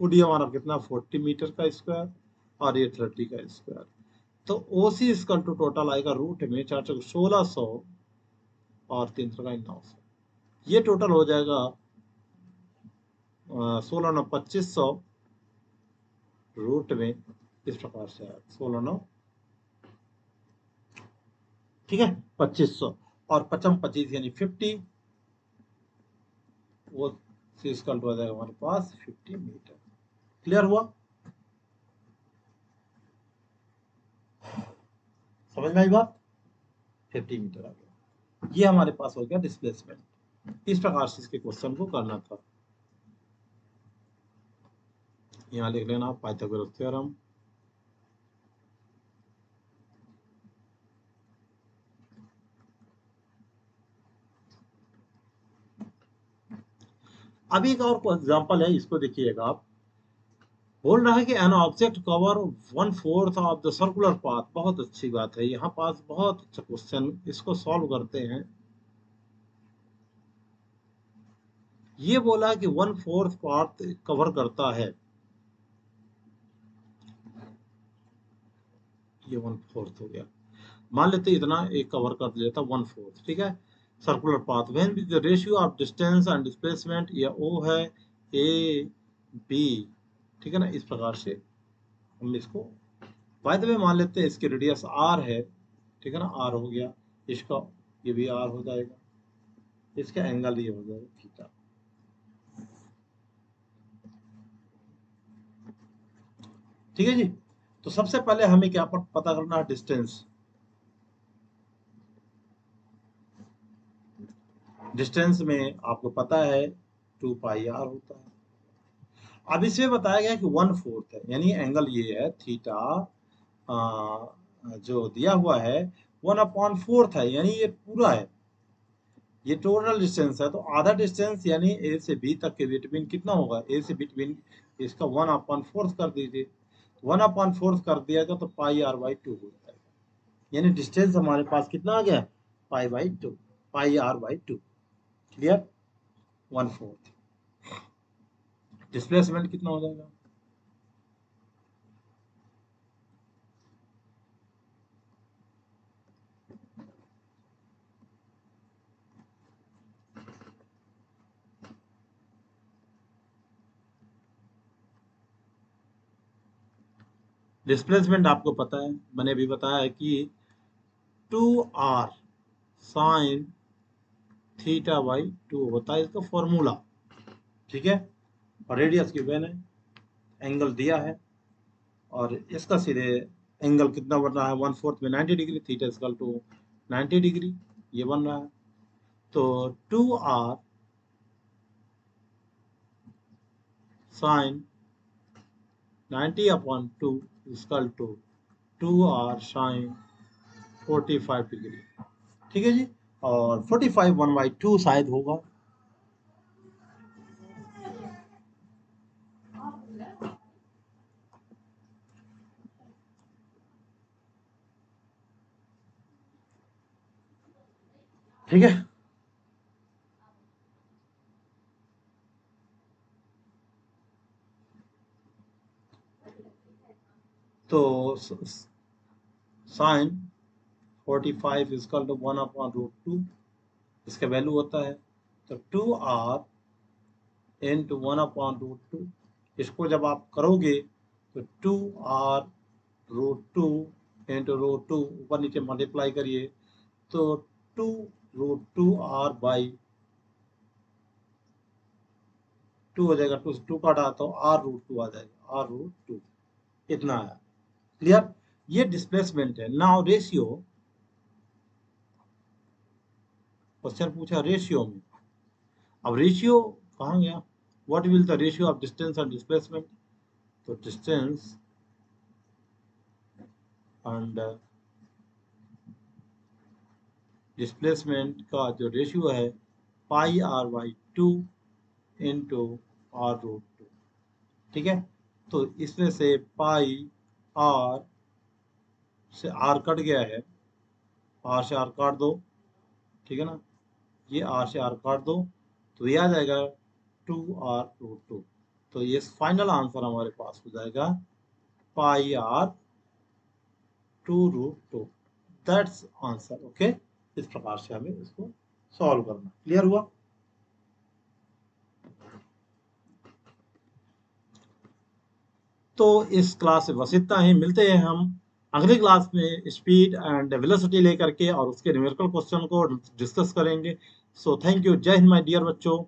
ओडी हमारा कितना 40 मीटर का स्क्वायर और ये 30 का स्क्वायर। तो ओसी इक्वल टू टोटल आएगा रूट में 4 1600 और 3 900। ये टोटल हो जाएगा 16 9 2500 रूट में, इस प्रकार से है 16 9, ठीक है 2500 और 55 यानी 50, वो इसका हो जाएगा हमारे पास 50 मीटर। क्लियर हुआ? समझ में आई बात? 50 मीटर आ गया। ये हमारे पास हो गया डिस्प्लेसमेंट। इस प्रकार से इसके क्वेश्चन को करना था। यहाँ लिख लेना पाइथागोरस थ्योरम। अभी एक और एग्जांपल है, इसको देखिएगा आप। बोल रहा है कि an object cover 1/4 of the circular path. बहुत अच्छी बात है, यहाँ पास बहुत अच्छा क्वेश्चन, इसको सॉल्व करते हैं। ये बोला है कि 1/4 पाथ कवर करता है, ये 1/4 हो गया। मान लेते इतना एक कवर कर लेता 1/4, ठीक है। Circular path when the ratio of distance and displacement, या ओ है ए बी, ठीक है ना। इस प्रकार से हम इसको बाय द वे मान लेते हैं इसकी रेडियस आर है, ठीक है ना, आर हो गया। इसका ये भी आर हो जाएगा, इसका एंगल ये हो जाएगा थीटा। ठीक है जी। तो सबसे पहले हमें क्या पता करना है? डिस्टेंस। डिस्टेंस में आपको पता है 2πr होता है। अब इसमें बताया गया कि 1/4 है, यानी एंगल ये है थीटा, जो दिया हुआ है 1/4 है, यानी ये पूरा है। ये टोटल डिस्टेंस है, तो आधा डिस्टेंस यानी ए से बी तक के बिटवीन कितना होगा? ए से बिटवीन इसका 1/4 कर दीजिए। 1/4 कर दिया जाए तो πr/2 हो जाएगा, यानी डिस्टेंस हमारे पास कितना आ गया? π/2, πr/2। क्लियर? 1/4। डिस्प्लेसमेंट कितना हो जाएगा? डिस्प्लेसमेंट आपको पता है, मैंने अभी बताया है कि 2r साइन थीटा बाई 2 होता है इसका फॉर्मूला, ठीक है। और रेडियस गिवन है, एंगल दिया है, और इसका सीधे एंगल कितना बन रहा है 1/4 में 90 degree, theta equal to 90 degree ये बन रहा है। तो 2r sine 90/2 equal to 2r sine 45 degree, ठीक है जी। और 45 1/2 शायद होगा। ठीक है, तो साइन 45 इक्वल टू 1/√2 इसका वैल्यू होता है, तो 2r इंटू 1/√2, इसको जब आप करोगे तो 2r√2 इंटू √2 ऊपर नीचे मल्टीप्लाई करिए तो 2√2r बाई 2 हो जाएगा, 2 से 2 काटा तो r√2 आ जाएगा, r√2 इतना है। क्लियर, ये डिस्प्लेसमेंट है। नाउ रेशियो, क्वेश्चन पूछा रेशियो में, अब रेशियो कहाँ गया, what will the ratio of distance and displacement, तो डिस्टेंस एंड डिस्प्लेसमेंट का जो रेशियो है पाई r बाई 2 इंटू r√2, ठीक है। तो इसमें से पाई r से r कट गया है, r से r काट दो, ठीक है ना, ये r से r काट दो तो ये आ जाएगा 2r√2, तो ये फाइनल आंसर हमारे पास हो जाएगा पाई r 2√2, दैट्स आंसर। ओके, इस प्रकार से हमें इसको सॉल्व करना। क्लियर हुआ? तो इस क्लास से बस इतना ही, मिलते हैं हम अगली क्लास में स्पीड एंड वेलोसिटी लेकर के और उसके न्यूमेरिकल क्वेश्चन को डिस्कस करेंगे। सो थैंक यू, जय हिंद माय डियर बच्चों।